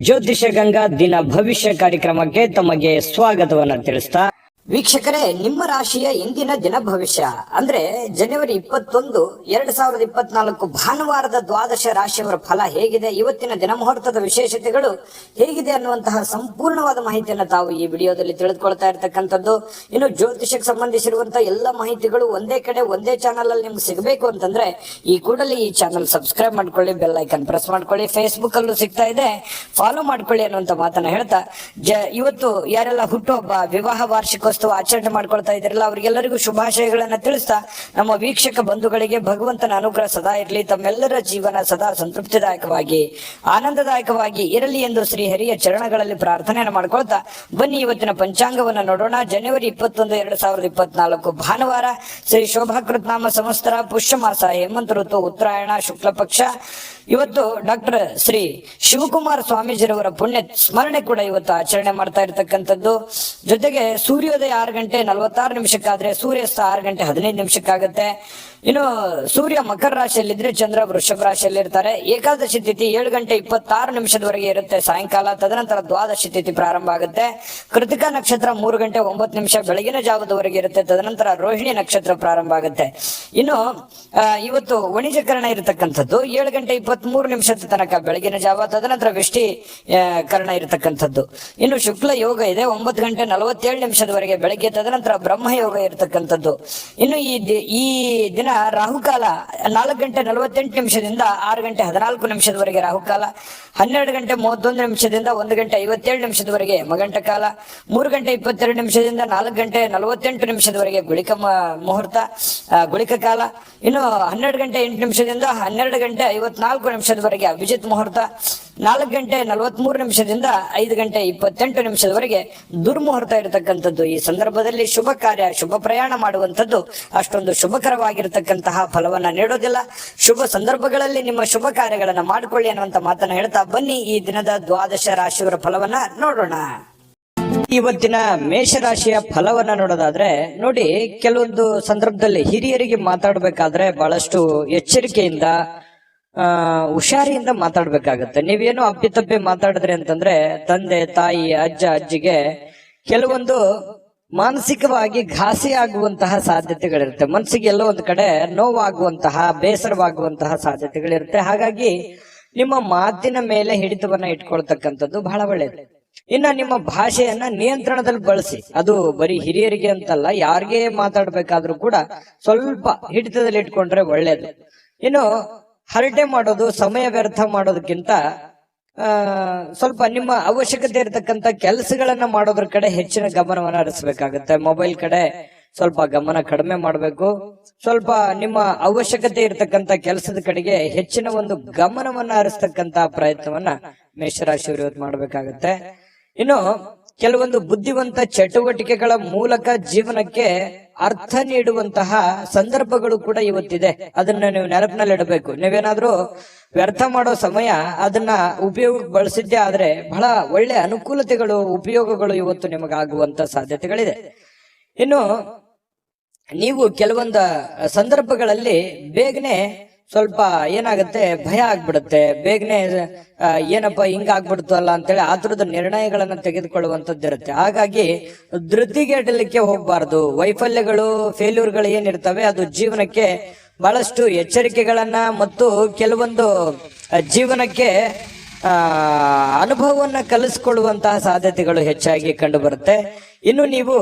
ಜ್ಯೋತಿಷ ಗಂಗಾ ದಿನ ಭವಿಷ್ಯ ಕಾರ್ಯಕ್ರಮಕ್ಕೆ ತಮಗೆ ಸ್ವಾಗತವನ್ನ ತಿಳಿಸ್ತಾ ವೀಕ್ಷಕರೇ, ನಿಮ್ಮ ರಾಶಿಯ ಇಂದಿನ ದಿನ ಭವಿಷ್ಯ ಅಂದ್ರೆ ಜನವರಿ 21, 2024 ಭಾನುವಾರದ ದ್ವಾದಶ ರಾಶಿಯವರ ಫಲ ಹೇಗಿದೆ, ಇವತ್ತಿನ ದಿನ ಮುಹೂರ್ತದ ವಿಶೇಷತೆಗಳು ಹೇಗಿದೆ ಅನ್ನುವಂತಹ ಸಂಪೂರ್ಣವಾದ ಮಾಹಿತಿಯನ್ನು ತಾವು ಈ ವಿಡಿಯೋದಲ್ಲಿ ತಿಳಿದುಕೊಳ್ತಾ ಇರತಕ್ಕಂಥದ್ದು. ಇನ್ನು ಜ್ಯೋತಿಷಕ್ಕೆ ಸಂಬಂಧಿಸಿರುವಂತಹ ಎಲ್ಲ ಮಾಹಿತಿಗಳು ಒಂದೇ ಕಡೆ ಒಂದೇ ಚಾನಲ್ ಅಲ್ಲಿ ನಿಮ್ಗೆ ಸಿಗಬೇಕು ಅಂತಂದ್ರೆ ಈ ಕೂಡಲೇ ಈ ಚಾನಲ್ ಸಬ್ಸ್ಕ್ರೈಬ್ ಮಾಡ್ಕೊಳ್ಳಿ, ಬೆಲ್ ಐಕನ್ ಪ್ರೆಸ್ ಮಾಡ್ಕೊಳ್ಳಿ, ಫೇಸ್ಬುಕ್ ಅಲ್ಲೂ ಸಿಗ್ತಾ ಇದೆ, ಫಾಲೋ ಮಾಡ್ಕೊಳ್ಳಿ ಅನ್ನುವಂತ ಮಾತನ್ನ ಹೇಳ್ತಾ ಇವತ್ತು ಯಾರೆಲ್ಲ ಹುಟ್ಟುಹಬ್ಬ, ವಿವಾಹ ವಾರ್ಷಿಕೋತ್ಸವ ಆಚರಣೆ ಮಾಡ್ಕೊಳ್ತಾ ಇದ್ರಲ್ಲ ಅವರಿಗೆಲ್ಲರಿಗೂ ಶುಭಾಶಯಗಳನ್ನ ತಿಳಿಸ್ತಾ ನಮ್ಮ ವೀಕ್ಷಕ ಬಂಧುಗಳಿಗೆ ಭಗವಂತನ ಅನುಗ್ರಹ ಸದಾ ಇರಲಿ, ತಮ್ಮೆಲ್ಲರ ಜೀವನ ಸದಾ ಸಂತೃಪ್ತಿದಾಯಕವಾಗಿ ಆನಂದದಾಯಕವಾಗಿ ಇರಲಿ ಎಂದು ಶ್ರೀ ಹರಿಯ ಚರಣಗಳಲ್ಲಿ ಪ್ರಾರ್ಥನೆಯನ್ನು ಮಾಡ್ಕೊಳ್ತಾ ಬನ್ನಿ ಇವತ್ತಿನ ಪಂಚಾಂಗವನ್ನ ನೋಡೋಣ. ಜನವರಿ 21, 2024 ಭಾನುವಾರ, ಶ್ರೀ ಶೋಭಾಕೃತ್ ನಾಮ ಸಂವತ್ಸರ, ಪುಷ್ಯ ಮಾಸ, ಹೇಮಂತ ಋತು, ಉತ್ತರಾಯಣ, ಶುಕ್ಲ ಪಕ್ಷ. ಇವತ್ತು ಡಾಕ್ಟರ್ ಶ್ರೀ ಶಿವಕುಮಾರ ಸ್ವಾಮೀಜಿರವರ ಪುಣ್ಯ ಸ್ಮರಣೆ ಕೂಡ ಇವತ್ತು ಆಚರಣೆ ಮಾಡ್ತಾ ಇರತಕ್ಕಂಥದ್ದು. ಜೊತೆಗೆ ಸೂರ್ಯೋದಯ 6:46 ಸೂರ್ಯಾಸ್ತ 6:15 ಇನ್ನು ಸೂರ್ಯ ಮಕರ ರಾಶಿಯಲ್ಲಿದ್ರೆ ಚಂದ್ರ ವೃಷಭ ರಾಶಿಯಲ್ಲಿ ಇರ್ತಾರೆ. ಏಕಾದಶಿ ತಿಥಿ 7:26 ಇರುತ್ತೆ ಸಾಯಂಕಾಲ. ತದನಂತರ ದ್ವಾದಶಿ ತಿಥಿ ಪ್ರಾರಂಭ ಆಗುತ್ತೆ. ಕೃತಿಕಾ ನಕ್ಷತ್ರ 3:09 ಬೆಳಗಿನ ಜಾವದವರೆಗೆ ಇರುತ್ತೆ. ತದನಂತರ ರೋಹಿಣಿ ನಕ್ಷತ್ರ ಪ್ರಾರಂಭ ಆಗುತ್ತೆ. ಇನ್ನು ಇವತ್ತು ವಣಿಜಕರಣ ಇರತಕ್ಕಂಥದ್ದು 7:23 ತನಕ ಬೆಳಗಿನ ಜಾವ. ತದನಂತರ ವಿಷ್ಟಿ ಕರ್ಣ ಇರತಕ್ಕಂಥದ್ದು. ಇನ್ನು ಶುಕ್ಲ ಯೋಗ ಇದೆ 9:47 ಬೆಳಗ್ಗೆ. ತದನಂತರ ಬ್ರಹ್ಮ ಯೋಗ ಇರತಕ್ಕಂಥದ್ದು. ಇನ್ನು ಈ ದಿನ ರಾಹುಕಾಲ 4:48 6:14 ರಾಹುಕಾಲ, 12:31 1:57 ಮಗಂಟ ಕಾಲ, 3:22 4:48 ಗುಳಿಕ ಮುಹೂರ್ತ, ಗುಳಿಕ ಕಾಲ. ಇನ್ನು 12:08 12:54 ಅಭಿಜಿತ್ ಮುಹೂರ್ತ, 4:43 5:28 ದುರ್ಮುಹೂರ್ತ ಇರತಕ್ಕಂಥದ್ದು. ಈ ಸಂದರ್ಭದಲ್ಲಿ ಶುಭ ಕಾರ್ಯ, ಶುಭ ಪ್ರಯಾಣ ಮಾಡುವಂಥದ್ದು ಅಷ್ಟೊಂದು ಶುಭಕರವಾಗಿರತಕ್ಕಂತಹ ಫಲವನ್ನ ನೀಡೋದಿಲ್ಲ. ಶುಭ ಸಂದರ್ಭಗಳಲ್ಲಿ ನಿಮ್ಮ ಶುಭ ಕಾರ್ಯಗಳನ್ನ ಮಾಡಿಕೊಳ್ಳಿ ಅನ್ನುವಂತ ಮಾತನ್ನ ಹೇಳ್ತಾ ಬನ್ನಿ ಈ ದಿನದ ದ್ವಾದಶ ರಾಶಿಯವರ ಫಲವನ್ನ ನೋಡೋಣ. ಇವತ್ತಿನ ಮೇಷರಾಶಿಯ ಫಲವನ್ನ ನೋಡೋದಾದ್ರೆ ನೋಡಿ, ಕೆಲವೊಂದು ಸಂದರ್ಭದಲ್ಲಿ ಹಿರಿಯರಿಗೆ ಮಾತಾಡ್ಬೇಕಾದ್ರೆ ಬಹಳಷ್ಟು ಎಚ್ಚರಿಕೆಯಿಂದ ಹುಷಾರಿಯಿಂದ ಮಾತಾಡ್ಬೇಕಾಗತ್ತೆ. ನೀವೇನು ಅಪ್ಪಿತಪ್ಪಿ ಮಾತಾಡಿದ್ರಿ ಅಂತಂದ್ರೆ ತಂದೆ, ತಾಯಿ, ಅಜ್ಜ, ಅಜ್ಜಿಗೆ ಕೆಲವೊಂದು ಮಾನಸಿಕವಾಗಿ ಘಾಸಿ ಆಗುವಂತಹ ಸಾಧ್ಯತೆಗಳಿರುತ್ತೆ. ಮನಸ್ಸಿಗೆ ಎಲ್ಲೋ ಒಂದು ಕಡೆ ನೋವಾಗುವಂತಹ, ಬೇಸರವಾಗುವಂತಹ ಸಾಧ್ಯತೆಗಳಿರುತ್ತೆ. ಹಾಗಾಗಿ ನಿಮ್ಮ ಮಾತಿನ ಮೇಲೆ ಹಿಡಿತವನ್ನ ಇಟ್ಕೊಳ್ತಕ್ಕಂಥದ್ದು ಬಹಳ ಒಳ್ಳೆಯದು. ಇನ್ನ ನಿಮ್ಮ ಭಾಷೆಯನ್ನ ನಿಯಂತ್ರಣದಲ್ಲಿ ಬಳಸಿ. ಅದು ಬರೀ ಹಿರಿಯರಿಗೆ ಅಂತಲ್ಲ, ಯಾರಿಗೆ ಮಾತಾಡ್ಬೇಕಾದ್ರೂ ಕೂಡ ಸ್ವಲ್ಪ ಹಿಡಿತದಲ್ಲಿ ಇಟ್ಕೊಂಡ್ರೆ ಒಳ್ಳೇದು. ಇನ್ನು ಹರಟೆ ಮಾಡೋದು, ಸಮಯ ವ್ಯರ್ಥ ಮಾಡೋದಕ್ಕಿಂತ ಸ್ವಲ್ಪ ನಿಮ್ಮ ಅವಶ್ಯಕತೆ ಇರತಕ್ಕಂತ ಕೆಲಸಗಳನ್ನ ಮಾಡೋದ್ರ ಕಡೆ ಹೆಚ್ಚಿನ ಗಮನವನ್ನ ಹರಿಸಬೇಕಾಗತ್ತೆ. ಮೊಬೈಲ್ ಕಡೆ ಸ್ವಲ್ಪ ಗಮನ ಕಡಿಮೆ ಮಾಡಬೇಕು. ಸ್ವಲ್ಪ ನಿಮ್ಮ ಅವಶ್ಯಕತೆ ಇರತಕ್ಕಂತ ಕೆಲಸದ ಕಡೆಗೆ ಹೆಚ್ಚಿನ ಒಂದು ಗಮನವನ್ನ ಹರಿಸ್ತಕ್ಕಂತ ಪ್ರಯತ್ನವನ್ನ ಮೇಷರಾಶಿಯವರು ಇವತ್ತು ಮಾಡ್ಬೇಕಾಗತ್ತೆ. ಇನ್ನು ಕೆಲವೊಂದು ಬುದ್ಧಿವಂತ ಚಟುವಟಿಕೆಗಳ ಮೂಲಕ ಜೀವನಕ್ಕೆ ಅರ್ಥ ನೀಡುವಂತಹ ಸಂದರ್ಭಗಳು ಕೂಡ ಇವತ್ತಿದೆ. ಅದನ್ನ ನೀವು ನೆನಪಿನಲ್ಲಿಡಬೇಕು. ನೀವೇನಾದ್ರೂ ವ್ಯರ್ಥ ಮಾಡೋ ಸಮಯ ಅದನ್ನ ಉಪಯೋಗಕ್ಕೆ ಬಳಸಿದ್ದೇ ಆದ್ರೆ ಬಹಳ ಒಳ್ಳೆ ಅನುಕೂಲತೆಗಳು, ಉಪಯೋಗಗಳು ಇವತ್ತು ನಿಮಗಾಗುವಂತ ಸಾಧ್ಯತೆಗಳಿದೆ. ಇನ್ನು ನೀವು ಕೆಲವೊಂದು ಸಂದರ್ಭಗಳಲ್ಲಿ ಬೇಗನೆ ಸ್ವಲ್ಪ ಏನಾಗುತ್ತೆ, ಭಯ ಆಗ್ಬಿಡುತ್ತೆ. ಬೇಗನೆ ಏನಪ್ಪಾ ಹಿಂಗಾಗ್ಬಿಡ್ತು ಅಲ್ಲ ಅಂತೇಳಿ ಆತರದ ನಿರ್ಣಯಗಳನ್ನ ತೆಗೆದುಕೊಳ್ಳುವಂತದ್ದು ಇರುತ್ತೆ. ಹಾಗಾಗಿ ಧೃತಿಗೆಡಲಿಕ್ಕೆ ಹೋಗ್ಬಾರ್ದು. ವೈಫಲ್ಯಗಳು, ಫೇಲ್ಯೂರ್ಗಳು ಏನಿರ್ತವೆ ಅದು ಜೀವನಕ್ಕೆ ಬಹಳಷ್ಟು ಎಚ್ಚರಿಕೆಗಳನ್ನ ಮತ್ತು ಕೆಲವೊಂದು ಜೀವನಕ್ಕೆ ಅನುಭವವನ್ನ ಕಲಿಸ್ಕೊಳ್ಳುವಂತಹ ಸಾಧ್ಯತೆಗಳು ಹೆಚ್ಚಾಗಿ ಕಂಡು ಬರುತ್ತೆ. ಇನ್ನು ನೀವು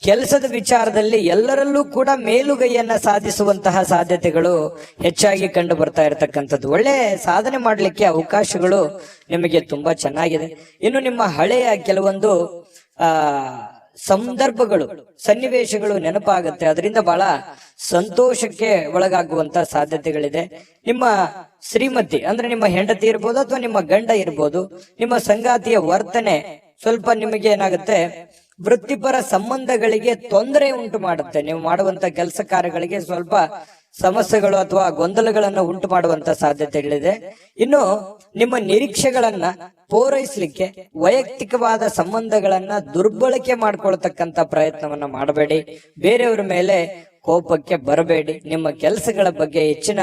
ಕೆಲಸದ ವಿಚಾರದಲ್ಲಿ ಎಲ್ಲರಲ್ಲೂ ಕೂಡ ಮೇಲುಗೈಯನ್ನ ಸಾಧಿಸುವಂತಹ ಸಾಧ್ಯತೆಗಳು ಹೆಚ್ಚಾಗಿ ಕಂಡು ಬರ್ತಾ ಇರತಕ್ಕಂಥದ್ದು. ಒಳ್ಳೆ ಸಾಧನೆ ಮಾಡ್ಲಿಕ್ಕೆ ಅವಕಾಶಗಳು ನಿಮಗೆ ತುಂಬಾ ಚೆನ್ನಾಗಿದೆ. ಇನ್ನು ನಿಮ್ಮ ಹಳೆಯ ಕೆಲವೊಂದು ಸಂದರ್ಭಗಳು, ಸನ್ನಿವೇಶಗಳು ನೆನಪಾಗುತ್ತೆ. ಅದರಿಂದ ಬಹಳ ಸಂತೋಷಕ್ಕೆ ಒಳಗಾಗುವಂತ ಸಾಧ್ಯತೆಗಳಿದೆ. ನಿಮ್ಮ ಶ್ರೀಮತಿ ಅಂದ್ರೆ ನಿಮ್ಮ ಹೆಂಡತಿ ಇರ್ಬೋದು ಅಥವಾ ನಿಮ್ಮ ಗಂಡ ಇರ್ಬೋದು, ನಿಮ್ಮ ಸಂಗಾತಿಯ ವರ್ತನೆ ಸ್ವಲ್ಪ ನಿಮಗೆ ಏನಾಗುತ್ತೆ, ವೃತ್ತಿಪರ ಸಂಬಂಧಗಳಿಗೆ ತೊಂದರೆ ಉಂಟು ಮಾಡುತ್ತೆ. ನೀವು ಮಾಡುವಂತ ಕೆಲಸ ಕಾರ್ಯಗಳಿಗೆ ಸ್ವಲ್ಪ ಸಮಸ್ಯೆಗಳು ಅಥವಾ ಗೊಂದಲಗಳನ್ನು ಉಂಟು ಮಾಡುವಂತ ಸಾಧ್ಯತೆಗಳಿದೆ. ಇನ್ನು ನಿಮ್ಮ ನಿರೀಕ್ಷೆಗಳನ್ನ ಪೂರೈಸಲಿಕ್ಕೆ ವೈಯಕ್ತಿಕವಾದ ಸಂಬಂಧಗಳನ್ನ ದುರ್ಬಳಕೆ ಮಾಡ್ಕೊಳ್ತಕ್ಕಂತ ಪ್ರಯತ್ನವನ್ನ ಮಾಡಬೇಡಿ. ಬೇರೆಯವರ ಮೇಲೆ ಕೋಪಕ್ಕೆ ಬರಬೇಡಿ. ನಿಮ್ಮ ಕೆಲಸಗಳ ಬಗ್ಗೆ ಹೆಚ್ಚಿನ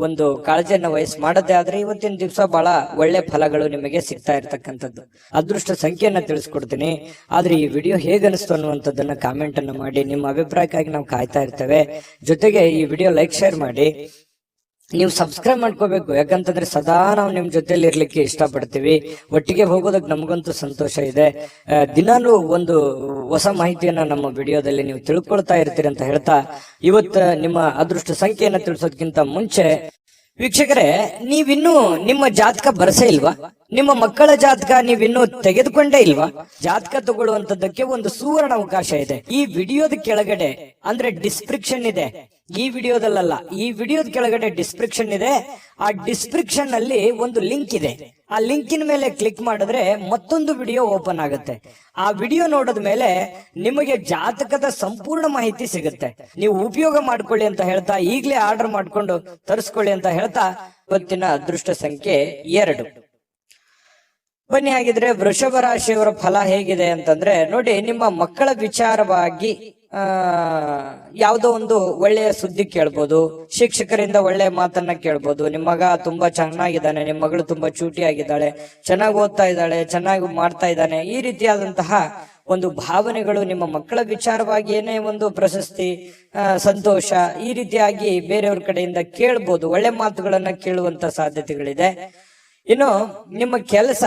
ಒಂದು ಕಾಳಜಿಯನ್ನು ವಹಿಸಿ ಮಾಡದೇ ಆದ್ರೆ ಇವತ್ತಿನ ದಿವಸ ಬಹಳ ಒಳ್ಳೆ ಫಲಗಳು ನಿಮಗೆ ಸಿಗ್ತಾ ಇರ್ತಕ್ಕಂಥದ್ದು. ಅದೃಷ್ಟ ಸಂಖ್ಯೆಯನ್ನ ತಿಳಿಸ್ಕೊಡ್ತೀನಿ. ಆದ್ರೆ ಈ ವಿಡಿಯೋ ಹೇಗನಿಸ್ತು ಅನ್ನುವಂಥದ್ದನ್ನ ಕಾಮೆಂಟ್ ಅನ್ನು ಮಾಡಿ. ನಿಮ್ಮ ಅಭಿಪ್ರಾಯಕ್ಕಾಗಿ ನಾವು ಕಾಯ್ತಾ ಇರ್ತೇವೆ. ಜೊತೆಗೆ ಈ ವಿಡಿಯೋ ಲೈಕ್ ಶೇರ್ ಮಾಡಿ. ನೀವು ಸಬ್ಸ್ಕ್ರೈಬ್ ಮಾಡ್ಕೋಬೇಕು, ಯಾಕಂತಂದ್ರೆ ಸದಾ ನಾವು ನಿಮ್ ಜೊತೆಲಿ ಇರ್ಲಿಕ್ಕೆ ಇಷ್ಟಪಡ್ತೀವಿ. ಒಟ್ಟಿಗೆ ಹೋಗೋದಕ್ಕೆ ನಮಗಂತೂ ಸಂತೋಷ ಇದೆ. ದಿನಾನು ಒಂದು ಹೊಸ ಮಾಹಿತಿಯನ್ನ ನಮ್ಮ ವಿಡಿಯೋದಲ್ಲಿ ನೀವು ತಿಳ್ಕೊಳ್ತಾ ಇರ್ತೀರಿ ಅಂತ ಹೇಳ್ತಾ, ಇವತ್ತು ನಿಮ್ಮ ಅದೃಷ್ಟ ಸಂಖ್ಯೆಯನ್ನ ತಿಳಿಸೋದಕ್ಕಿಂತ ಮುಂಚೆ ವೀಕ್ಷಕರೇ, ನೀವಿನ್ನೂ ನಿಮ್ಮ ಜಾತಕ ಬರಸೇ ಇಲ್ವಾ? ನಿಮ್ಮ ಮಕ್ಕಳ ಜಾತಕ ನೀವಿನ್ನೂ ತೆಗೆದುಕೊಂಡೇ ಇಲ್ವಾ? ಜಾತಕ ತಗೊಳ್ಳುವಂತದ್ದಕ್ಕೆ ಒಂದು ಸುವರ್ಣ ಅವಕಾಶ ಇದೆ. ಈ ವಿಡಿಯೋದ ಕೆಳಗಡೆ ಅಂದ್ರೆ ಡಿಸ್ಕ್ರಿಪ್ಷನ್ ಇದೆ. ಈ ವಿಡಿಯೋದಲ್ಲ, ಈ ವಿಡಿಯೋದ ಕೆಳಗಡೆ ಡಿಸ್ಕ್ರಿಪ್ಷನ್ ಇದೆ. ಆ ಡಿಸ್ಕ್ರಿಪ್ಷನ್ ಅಲ್ಲಿ ಒಂದು ಲಿಂಕ್ ಇದೆ. ಆ ಲಿಂಕಿನ ಮೇಲೆ ಕ್ಲಿಕ್ ಮಾಡಿದ್ರೆ ಮತ್ತೊಂದು ವಿಡಿಯೋ ಓಪನ್ ಆಗುತ್ತೆ. ಆ ವಿಡಿಯೋ ನೋಡಿದ ಮೇಲೆ ನಿಮಗೆ ಜಾತಕದ ಸಂಪೂರ್ಣ ಮಾಹಿತಿ ಸಿಗುತ್ತೆ. ನೀವು ಉಪಯೋಗ ಮಾಡ್ಕೊಳ್ಳಿ ಅಂತ ಹೇಳ್ತಾ, ಈಗಲೇ ಆರ್ಡರ್ ಮಾಡ್ಕೊಂಡು ತರಿಸ್ಕೊಳ್ಳಿ ಅಂತ ಹೇಳ್ತಾ, ಇವತ್ತಿನ ಅದೃಷ್ಟ ಸಂಖ್ಯೆ 2. ಬನ್ನಿ, ಹಾಗಿದ್ರೆ ವೃಷಭ ರಾಶಿಯವರ ಫಲ ಹೇಗಿದೆ ಅಂತಂದ್ರೆ ನೋಡಿ, ನಿಮ್ಮ ಮಕ್ಕಳ ವಿಚಾರವಾಗಿ ಯಾವುದೋ ಒಂದು ಒಳ್ಳೆಯ ಸುದ್ದಿ ಕೇಳ್ಬೋದು, ಶಿಕ್ಷಕರಿಂದ ಒಳ್ಳೆಯ ಮಾತನ್ನ ಕೇಳ್ಬೋದು. ನಿಮ್ಮ ಮಗ ತುಂಬಾ ಚೆನ್ನಾಗಿದ್ದಾನೆ, ನಿಮ್ಮ ಮಗಳು ತುಂಬಾ ಚೂಟಿಯಾಗಿದ್ದಾಳೆ, ಚೆನ್ನಾಗಿ ಓದ್ತಾ ಇದ್ದಾಳೆ, ಚೆನ್ನಾಗಿ ಮಾಡ್ತಾ ಇದ್ದಾನೆ, ಈ ರೀತಿಯಾದಂತಹ ಒಂದು ಭಾವನೆಗಳು ನಿಮ್ಮ ಮಕ್ಕಳ ವಿಚಾರವಾಗಿ ಏನೇ ಒಂದು ಪ್ರಶಸ್ತಿ, ಸಂತೋಷ, ಈ ರೀತಿಯಾಗಿ ಬೇರೆಯವ್ರ ಕಡೆಯಿಂದ ಕೇಳ್ಬೋದು. ಒಳ್ಳೆ ಮಾತುಗಳನ್ನ ಕೇಳುವಂತ ಸಾಧ್ಯತೆಗಳಿದೆ. ಇನ್ನು ನಿಮ್ಮ ಕೆಲಸ,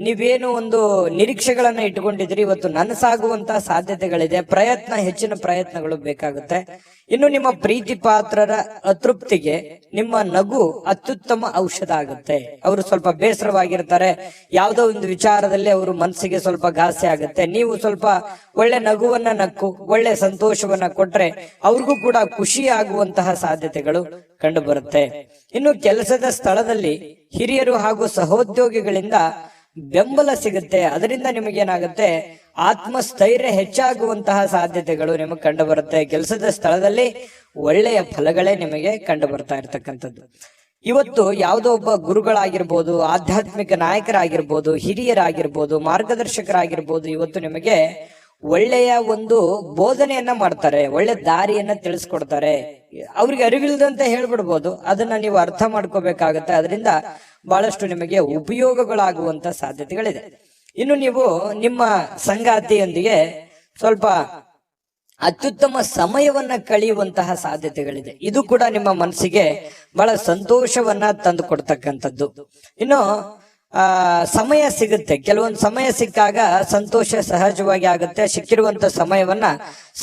ನೀವೇನು ಒಂದು ನಿರೀಕ್ಷೆಗಳನ್ನ ಇಟ್ಟುಕೊಂಡಿದ್ರಿ, ಇವತ್ತು ನನಸಾಗುವಂತಹ ಸಾಧ್ಯತೆಗಳಿದೆ. ಹೆಚ್ಚಿನ ಪ್ರಯತ್ನಗಳು ಬೇಕಾಗುತ್ತೆ. ಇನ್ನು ನಿಮ್ಮ ಪ್ರೀತಿ ಪಾತ್ರರ ಅತೃಪ್ತಿಗೆ ನಿಮ್ಮ ನಗು ಅತ್ಯುತ್ತಮ ಔಷಧ ಆಗುತ್ತೆ. ಅವರು ಸ್ವಲ್ಪ ಬೇಸರವಾಗಿರ್ತಾರೆ, ಯಾವುದೋ ಒಂದು ವಿಚಾರದಲ್ಲಿ ಅವರು ಮನಸ್ಸಿಗೆ ಸ್ವಲ್ಪ ಘಾಸಿ ಆಗುತ್ತೆ. ನೀವು ಸ್ವಲ್ಪ ಒಳ್ಳೆ ನಗುವನ್ನ ನಕ್ಕು ಒಳ್ಳೆ ಸಂತೋಷವನ್ನ ಕೊಟ್ರೆ ಅವ್ರಿಗೂ ಕೂಡ ಖುಷಿ ಆಗುವಂತಹ ಸಾಧ್ಯತೆಗಳು ಕಂಡು ಬರುತ್ತೆ. ಇನ್ನು ಕೆಲಸದ ಸ್ಥಳದಲ್ಲಿ ಹಿರಿಯರು ಹಾಗೂ ಸಹೋದ್ಯೋಗಿಗಳಿಂದ ಬೆಂಬಲ ಸಿಗುತ್ತೆ. ಅದರಿಂದ ನಿಮಗೇನಾಗುತ್ತೆ, ಆತ್ಮಸ್ಥೈರ್ಯ ಹೆಚ್ಚಾಗುವಂತಹ ಸಾಧ್ಯತೆಗಳು ನಿಮಗೆ ಕಂಡು ಬರುತ್ತೆ. ಕೆಲಸದ ಸ್ಥಳದಲ್ಲಿ ಒಳ್ಳೆಯ ಫಲಗಳೇ ನಿಮಗೆ ಕಂಡು ಬರ್ತಾ ಇರ್ತಕ್ಕಂಥದ್ದು. ಇವತ್ತು ಯಾವುದೋ ಒಬ್ಬ ಗುರುಗಳಾಗಿರ್ಬೋದು, ಆಧ್ಯಾತ್ಮಿಕ ನಾಯಕರಾಗಿರ್ಬೋದು, ಹಿರಿಯರಾಗಿರ್ಬೋದು, ಮಾರ್ಗದರ್ಶಕರಾಗಿರ್ಬೋದು, ಇವತ್ತು ನಿಮಗೆ ಒಳ್ಳೆಯ ಒಂದು ಬೋಧನೆಯನ್ನ ಮಾಡ್ತಾರೆ, ಒಳ್ಳೆ ದಾರಿಯನ್ನ ತಿಳಿಸ್ಕೊಡ್ತಾರೆ. ಅವ್ರಿಗೆ ಅರಿವಿಲ್ಲದಂತೆ ಹೇಳ್ಬಿಡ್ಬೋದು, ಅದನ್ನ ನೀವು ಅರ್ಥ ಮಾಡ್ಕೋಬೇಕಾಗತ್ತೆ. ಅದರಿಂದ ಬಹಳಷ್ಟು ನಿಮಗೆ ಉಪಯೋಗಗಳಾಗುವಂತ ಸಾಧ್ಯತೆಗಳಿದೆ. ಇನ್ನು ನೀವು ನಿಮ್ಮ ಸಂಗಾತಿಯೊಂದಿಗೆ ಸ್ವಲ್ಪ ಅತ್ಯುತ್ತಮ ಸಮಯವನ್ನ ಕಳೆಯುವಂತಹ ಸಾಧ್ಯತೆಗಳಿದೆ. ಇದು ಕೂಡ ನಿಮ್ಮ ಮನಸ್ಸಿಗೆ ಬಹಳ ಸಂತೋಷವನ್ನ ತಂದು ಕೊಡ್ತಕ್ಕಂಥದ್ದು. ಇನ್ನು ಸಮಯ ಸಿಗುತ್ತೆ. ಕೆಲವೊಂದು ಸಮಯ ಸಿಕ್ಕಾಗ ಸಂತೋಷ ಸಹಜವಾಗಿ ಆಗುತ್ತೆ. ಸಿಕ್ಕಿರುವಂತ ಸಮಯವನ್ನ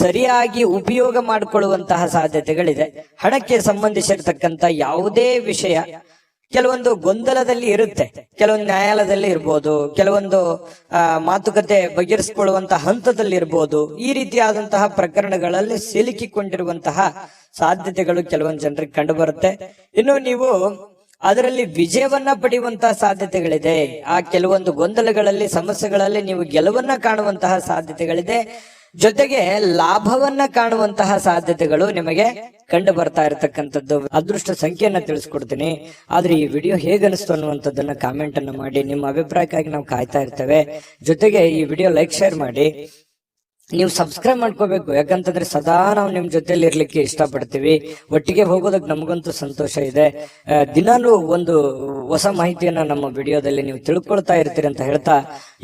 ಸರಿಯಾಗಿ ಉಪಯೋಗ ಮಾಡಿಕೊಳ್ಳುವಂತಹ ಸಾಧ್ಯತೆಗಳಿದೆ. ಹಣಕ್ಕೆ ಸಂಬಂಧಿಸಿರ್ತಕ್ಕಂಥ ಯಾವುದೇ ವಿಷಯ ಕೆಲವೊಂದು ಗೊಂದಲದಲ್ಲಿ ಇರುತ್ತೆ, ಕೆಲವೊಂದು ನ್ಯಾಯಾಲಯದಲ್ಲಿ ಇರ್ಬೋದು, ಕೆಲವೊಂದು ಮಾತುಕತೆ ಬಗೆಹರಿಸಿಕೊಳ್ಳುವಂತಹ ಹಂತದಲ್ಲಿ ಇರ್ಬೋದು. ಈ ರೀತಿಯಾದಂತಹ ಪ್ರಕರಣಗಳಲ್ಲಿ ಸಿಲುಕಿಕೊಂಡಿರುವಂತಹ ಸಾಧ್ಯತೆಗಳು ಕೆಲವೊಂದು ಜನರಿಗೆ ಕಂಡು ಬರುತ್ತೆ. ಇನ್ನು ನೀವು ಅದರಲ್ಲಿ ವಿಜಯವನ್ನ ಪಡೆಯುವಂತಹ ಸಾಧ್ಯತೆಗಳಿದೆ. ಆ ಕೆಲವೊಂದು ಗೊಂದಲಗಳಲ್ಲಿ, ಸಮಸ್ಯೆಗಳಲ್ಲಿ ನೀವು ಗೆಲುವನ್ನ ಕಾಣುವಂತಹ ಸಾಧ್ಯತೆಗಳಿದೆ. ಜೊತೆಗೆ ಲಾಭವನ್ನ ಕಾಣುವಂತಹ ಸಾಧ್ಯತೆಗಳು ನಿಮಗೆ ಕಂಡು ಬರ್ತಾ ಇರತಕ್ಕಂಥದ್ದು. ಅದೃಷ್ಟ ಸಂಖ್ಯೆಯನ್ನ ತಿಳಿಸ್ಕೊಡ್ತೀನಿ. ಆದ್ರೆ ಈ ವಿಡಿಯೋ ಹೇಗನಿಸ್ತು ಅನ್ನುವಂಥದ್ದನ್ನ ಕಾಮೆಂಟ್ ಅನ್ನು ಮಾಡಿ. ನಿಮ್ಮ ಅಭಿಪ್ರಾಯಕ್ಕಾಗಿ ನಾವು ಕಾಯ್ತಾ ಇರ್ತೇವೆ. ಜೊತೆಗೆ ಈ ವಿಡಿಯೋ ಲೈಕ್ ಶೇರ್ ಮಾಡಿ. ನೀವು ಸಬ್ಸ್ಕ್ರೈಬ್ ಮಾಡ್ಕೋಬೇಕು, ಯಾಕಂತಂದ್ರೆ ಸದಾ ನಾವು ನಿಮ್ ಜೊತೆಲಿ ಇರ್ಲಿಕ್ಕೆ ಇಷ್ಟಪಡ್ತೀವಿ. ಒಟ್ಟಿಗೆ ಹೋಗೋದಕ್ಕೆ ನಮಗಂತೂ ಸಂತೋಷ ಇದೆ. ದಿನಾನು ಒಂದು ಹೊಸ ಮಾಹಿತಿಯನ್ನ ನಮ್ಮ ವಿಡಿಯೋದಲ್ಲಿ ನೀವು ತಿಳ್ಕೊಳ್ತಾ ಇರ್ತೀರಿ ಅಂತ ಹೇಳ್ತಾ,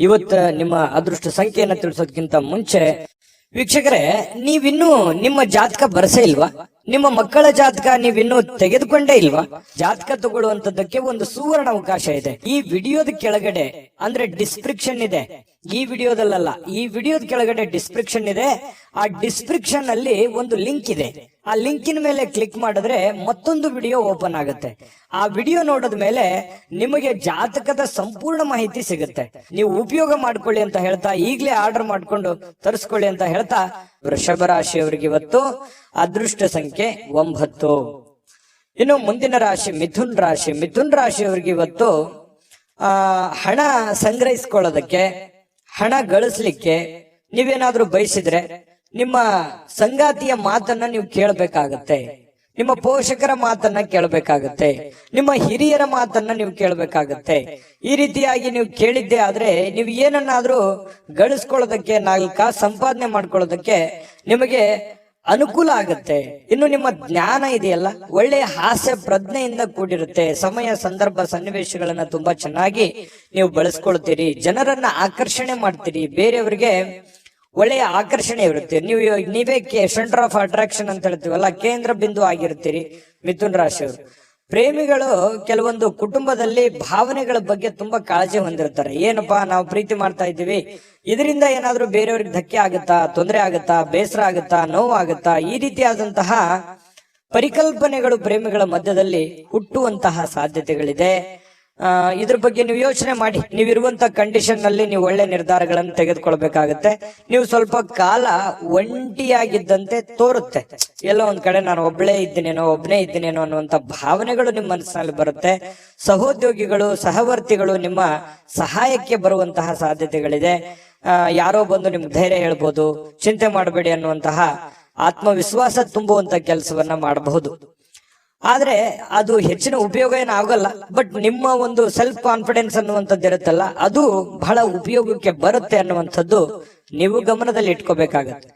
ಇವತ್ತು ನಿಮ್ಮ ಅದೃಷ್ಟ ಸಂಖ್ಯೆಯನ್ನ ತಿಳಿಸೋದಕ್ಕಿಂತ ಮುಂಚೆ ವೀಕ್ಷಕರೇ, ನೀವಿನ್ನೂ ನಿಮ್ಮ ಜಾತಕ ಬರಸೇ ಇಲ್ವಾ? ನಿಮ್ಮ ಮಕ್ಕಳ ಜಾತಕ ನೀವಿನ್ನೂ ತೆಗೆದುಕೊಂಡೇ ಇಲ್ವಾ? ಜಾತಕ ತಗೊಳ್ಳುವಂತದ್ದಕ್ಕೆ ಒಂದು ಸುವರ್ಣ ಅವಕಾಶ ಇದೆ. ಈ ವಿಡಿಯೋದ ಕೆಳಗಡೆ ಅಂದ್ರೆ ಡಿಸ್ಕ್ರಿಪ್ಷನ್ ಇದೆ. ಈ ವಿಡಿಯೋದಲ್ಲ, ಈ ವಿಡಿಯೋದ ಕೆಳಗಡೆ ಡಿಸ್ಕ್ರಿಪ್ಷನ್ ಇದೆ. ಆ ಡಿಸ್ಕ್ರಿಪ್ಷನ್ ಅಲ್ಲಿ ಒಂದು ಲಿಂಕ್ ಇದೆ. ಆ ಲಿಂಕಿನ ಮೇಲೆ ಕ್ಲಿಕ್ ಮಾಡಿದ್ರೆ ಮತ್ತೊಂದು ವಿಡಿಯೋ ಓಪನ್ ಆಗುತ್ತೆ. ಆ ವಿಡಿಯೋ ನೋಡಿದ ಮೇಲೆ ನಿಮಗೆ ಜಾತಕದ ಸಂಪೂರ್ಣ ಮಾಹಿತಿ ಸಿಗುತ್ತೆ. ನೀವು ಉಪಯೋಗ ಮಾಡ್ಕೊಳ್ಳಿ ಅಂತ ಹೇಳ್ತಾ, ಈಗಲೇ ಆರ್ಡರ್ ಮಾಡ್ಕೊಂಡು ತರಿಸ್ಕೊಳ್ಳಿ ಅಂತ ಹೇಳ್ತಾ, ವೃಷಭ ರಾಶಿಯವರಿಗೆ ಇವತ್ತು ಅದೃಷ್ಟ ಸಂಖ್ಯೆ 9. ಇನ್ನು ಮುಂದಿನ ರಾಶಿ ಮಿಥುನ್ ರಾಶಿ. ಮಿಥುನ್ ರಾಶಿಯವರಿಗೆ ಇವತ್ತು ಹಣ ಸಂಗ್ರಹಿಸ್ಕೊಳ್ಳೋದಕ್ಕೆ, ಹಣ ಗಳಿಸ್ಲಿಕ್ಕೆ ನೀವೇನಾದ್ರೂ ಬಯಸಿದ್ರೆ ನಿಮ್ಮ ಸಂಗಾತಿಯ ಮಾತನ್ನ ನೀವು ಕೇಳಬೇಕಾಗತ್ತೆ. ನಿಮ್ಮ ಪೋಷಕರ ಮಾತನ್ನ ಕೇಳಬೇಕಾಗತ್ತೆ. ನಿಮ್ಮ ಹಿರಿಯರ ಮಾತನ್ನ ನೀವು ಕೇಳಬೇಕಾಗತ್ತೆ. ಈ ರೀತಿಯಾಗಿ ನೀವು ಕೇಳಿದ್ದೆ ಆದ್ರೆ ನೀವು ಏನನ್ನಾದ್ರೂ ಗಳಿಸ್ಕೊಳ್ಳೋದಕ್ಕೆ, 4 ಕಾಸು ಸಂಪಾದನೆ ಮಾಡ್ಕೊಳ್ಳೋದಕ್ಕೆ ನಿಮಗೆ ಅನುಕೂಲ ಆಗುತ್ತೆ. ಇನ್ನು ನಿಮ್ಮ ಜ್ಞಾನ ಇದೆಯಲ್ಲ, ಒಳ್ಳೆಯ ಹಾಸ್ಯ ಪ್ರಜ್ಞೆಯಿಂದ ಕೂಡಿರುತ್ತೆ. ಸಮಯ, ಸಂದರ್ಭ, ಸನ್ನಿವೇಶಗಳನ್ನ ತುಂಬಾ ಚೆನ್ನಾಗಿ ನೀವು ಬಳಸ್ಕೊಳ್ತೀರಿ. ಜನರನ್ನ ಆಕರ್ಷಣೆ ಮಾಡ್ತೀರಿ. ಬೇರೆಯವರಿಗೆ ಒಳ್ಳೆಯ ಆಕರ್ಷಣೆ ಇರುತ್ತೆ. ನೀವೇ ಸೆಂಟರ್ ಆಫ್ ಅಟ್ರಾಕ್ಷನ್ ಅಂತ ಹೇಳ್ತೀವಲ್ಲ, ಕೇಂದ್ರ ಬಿಂದು ಆಗಿರ್ತೀರಿ ಮಿಥುನ್ ರಾಶಿಯವರು. ಪ್ರೇಮಿಗಳು ಕೆಲವೊಂದು ಕುಟುಂಬದಲ್ಲಿ ಭಾವನೆಗಳ ಬಗ್ಗೆ ತುಂಬಾ ಕಾಳಜಿ ಹೊಂದಿರ್ತಾರೆ. ಏನಪ್ಪಾ, ನಾವು ಪ್ರೀತಿ ಮಾಡ್ತಾ ಇದ್ದೀವಿ, ಇದರಿಂದ ಏನಾದ್ರೂ ಬೇರೆಯವ್ರಿಗೆ ಧಕ್ಕೆ ಆಗುತ್ತಾ, ತೊಂದರೆ ಆಗುತ್ತಾ, ಬೇಸರ ಆಗುತ್ತಾ, ನೋವು ಆಗುತ್ತಾ, ಈ ರೀತಿಯಾದಂತಹ ಪರಿಕಲ್ಪನೆಗಳು ಪ್ರೇಮಿಗಳ ಮಧ್ಯದಲ್ಲಿ ಹುಟ್ಟುವಂತಹ ಸಾಧ್ಯತೆಗಳಿದೆ. ಇದ್ರ ಬಗ್ಗೆ ನೀವು ಯೋಚನೆ ಮಾಡಿ. ನೀವಿರುವಂತ ಕಂಡೀಷನ್ ನಲ್ಲಿ ನೀವು ಒಳ್ಳೆ ನಿರ್ಧಾರಗಳನ್ನು ತೆಗೆದುಕೊಳ್ಬೇಕಾಗತ್ತೆ. ನೀವು ಸ್ವಲ್ಪ ಕಾಲ ಒಂಟಿಯಾಗಿದ್ದಂತೆ ತೋರುತ್ತೆ. ಎಲ್ಲೋ ಒಂದ್ ಕಡೆ ನಾನು ಒಬ್ಬನೇ ಇದ್ದೀನೇನೋ ಅನ್ನುವಂತ ಭಾವನೆಗಳು ನಿಮ್ಮ ಮನಸ್ಸಿನಲ್ಲಿ ಬರುತ್ತೆ. ಸಹೋದ್ಯೋಗಿಗಳು, ಸಹವರ್ತಿಗಳು ನಿಮ್ಮ ಸಹಾಯಕ್ಕೆ ಬರುವಂತಹ ಸಾಧ್ಯತೆಗಳಿದೆ. ಯಾರೋ ಬಂದು ನಿಮ್ಗೆ ಧೈರ್ಯ ಹೇಳ್ಬೋದು, ಚಿಂತೆ ಮಾಡಬೇಡಿ ಅನ್ನುವಂತಹ ಆತ್ಮವಿಶ್ವಾಸ ತುಂಬುವಂತ ಕೆಲಸವನ್ನ ಮಾಡಬಹುದು. ಆದ್ರೆ ಅದು ಹೆಚ್ಚಿನ ಉಪಯೋಗ ಏನು ಆಗಲ್ಲ. ಬಟ್ ನಿಮ್ಮ ಒಂದು ಸೆಲ್ಫ್ ಕಾನ್ಫಿಡೆನ್ಸ್ ಅನ್ನುವಂಥದ್ದು ಇರುತ್ತಲ್ಲ, ಅದು ಬಹಳ ಉಪಯೋಗಕ್ಕೆ ಬರುತ್ತೆ ಅನ್ನುವಂಥದ್ದು ನೀವು ಗಮನದಲ್ಲಿ ಇಟ್ಕೋಬೇಕಾಗತ್ತೆ.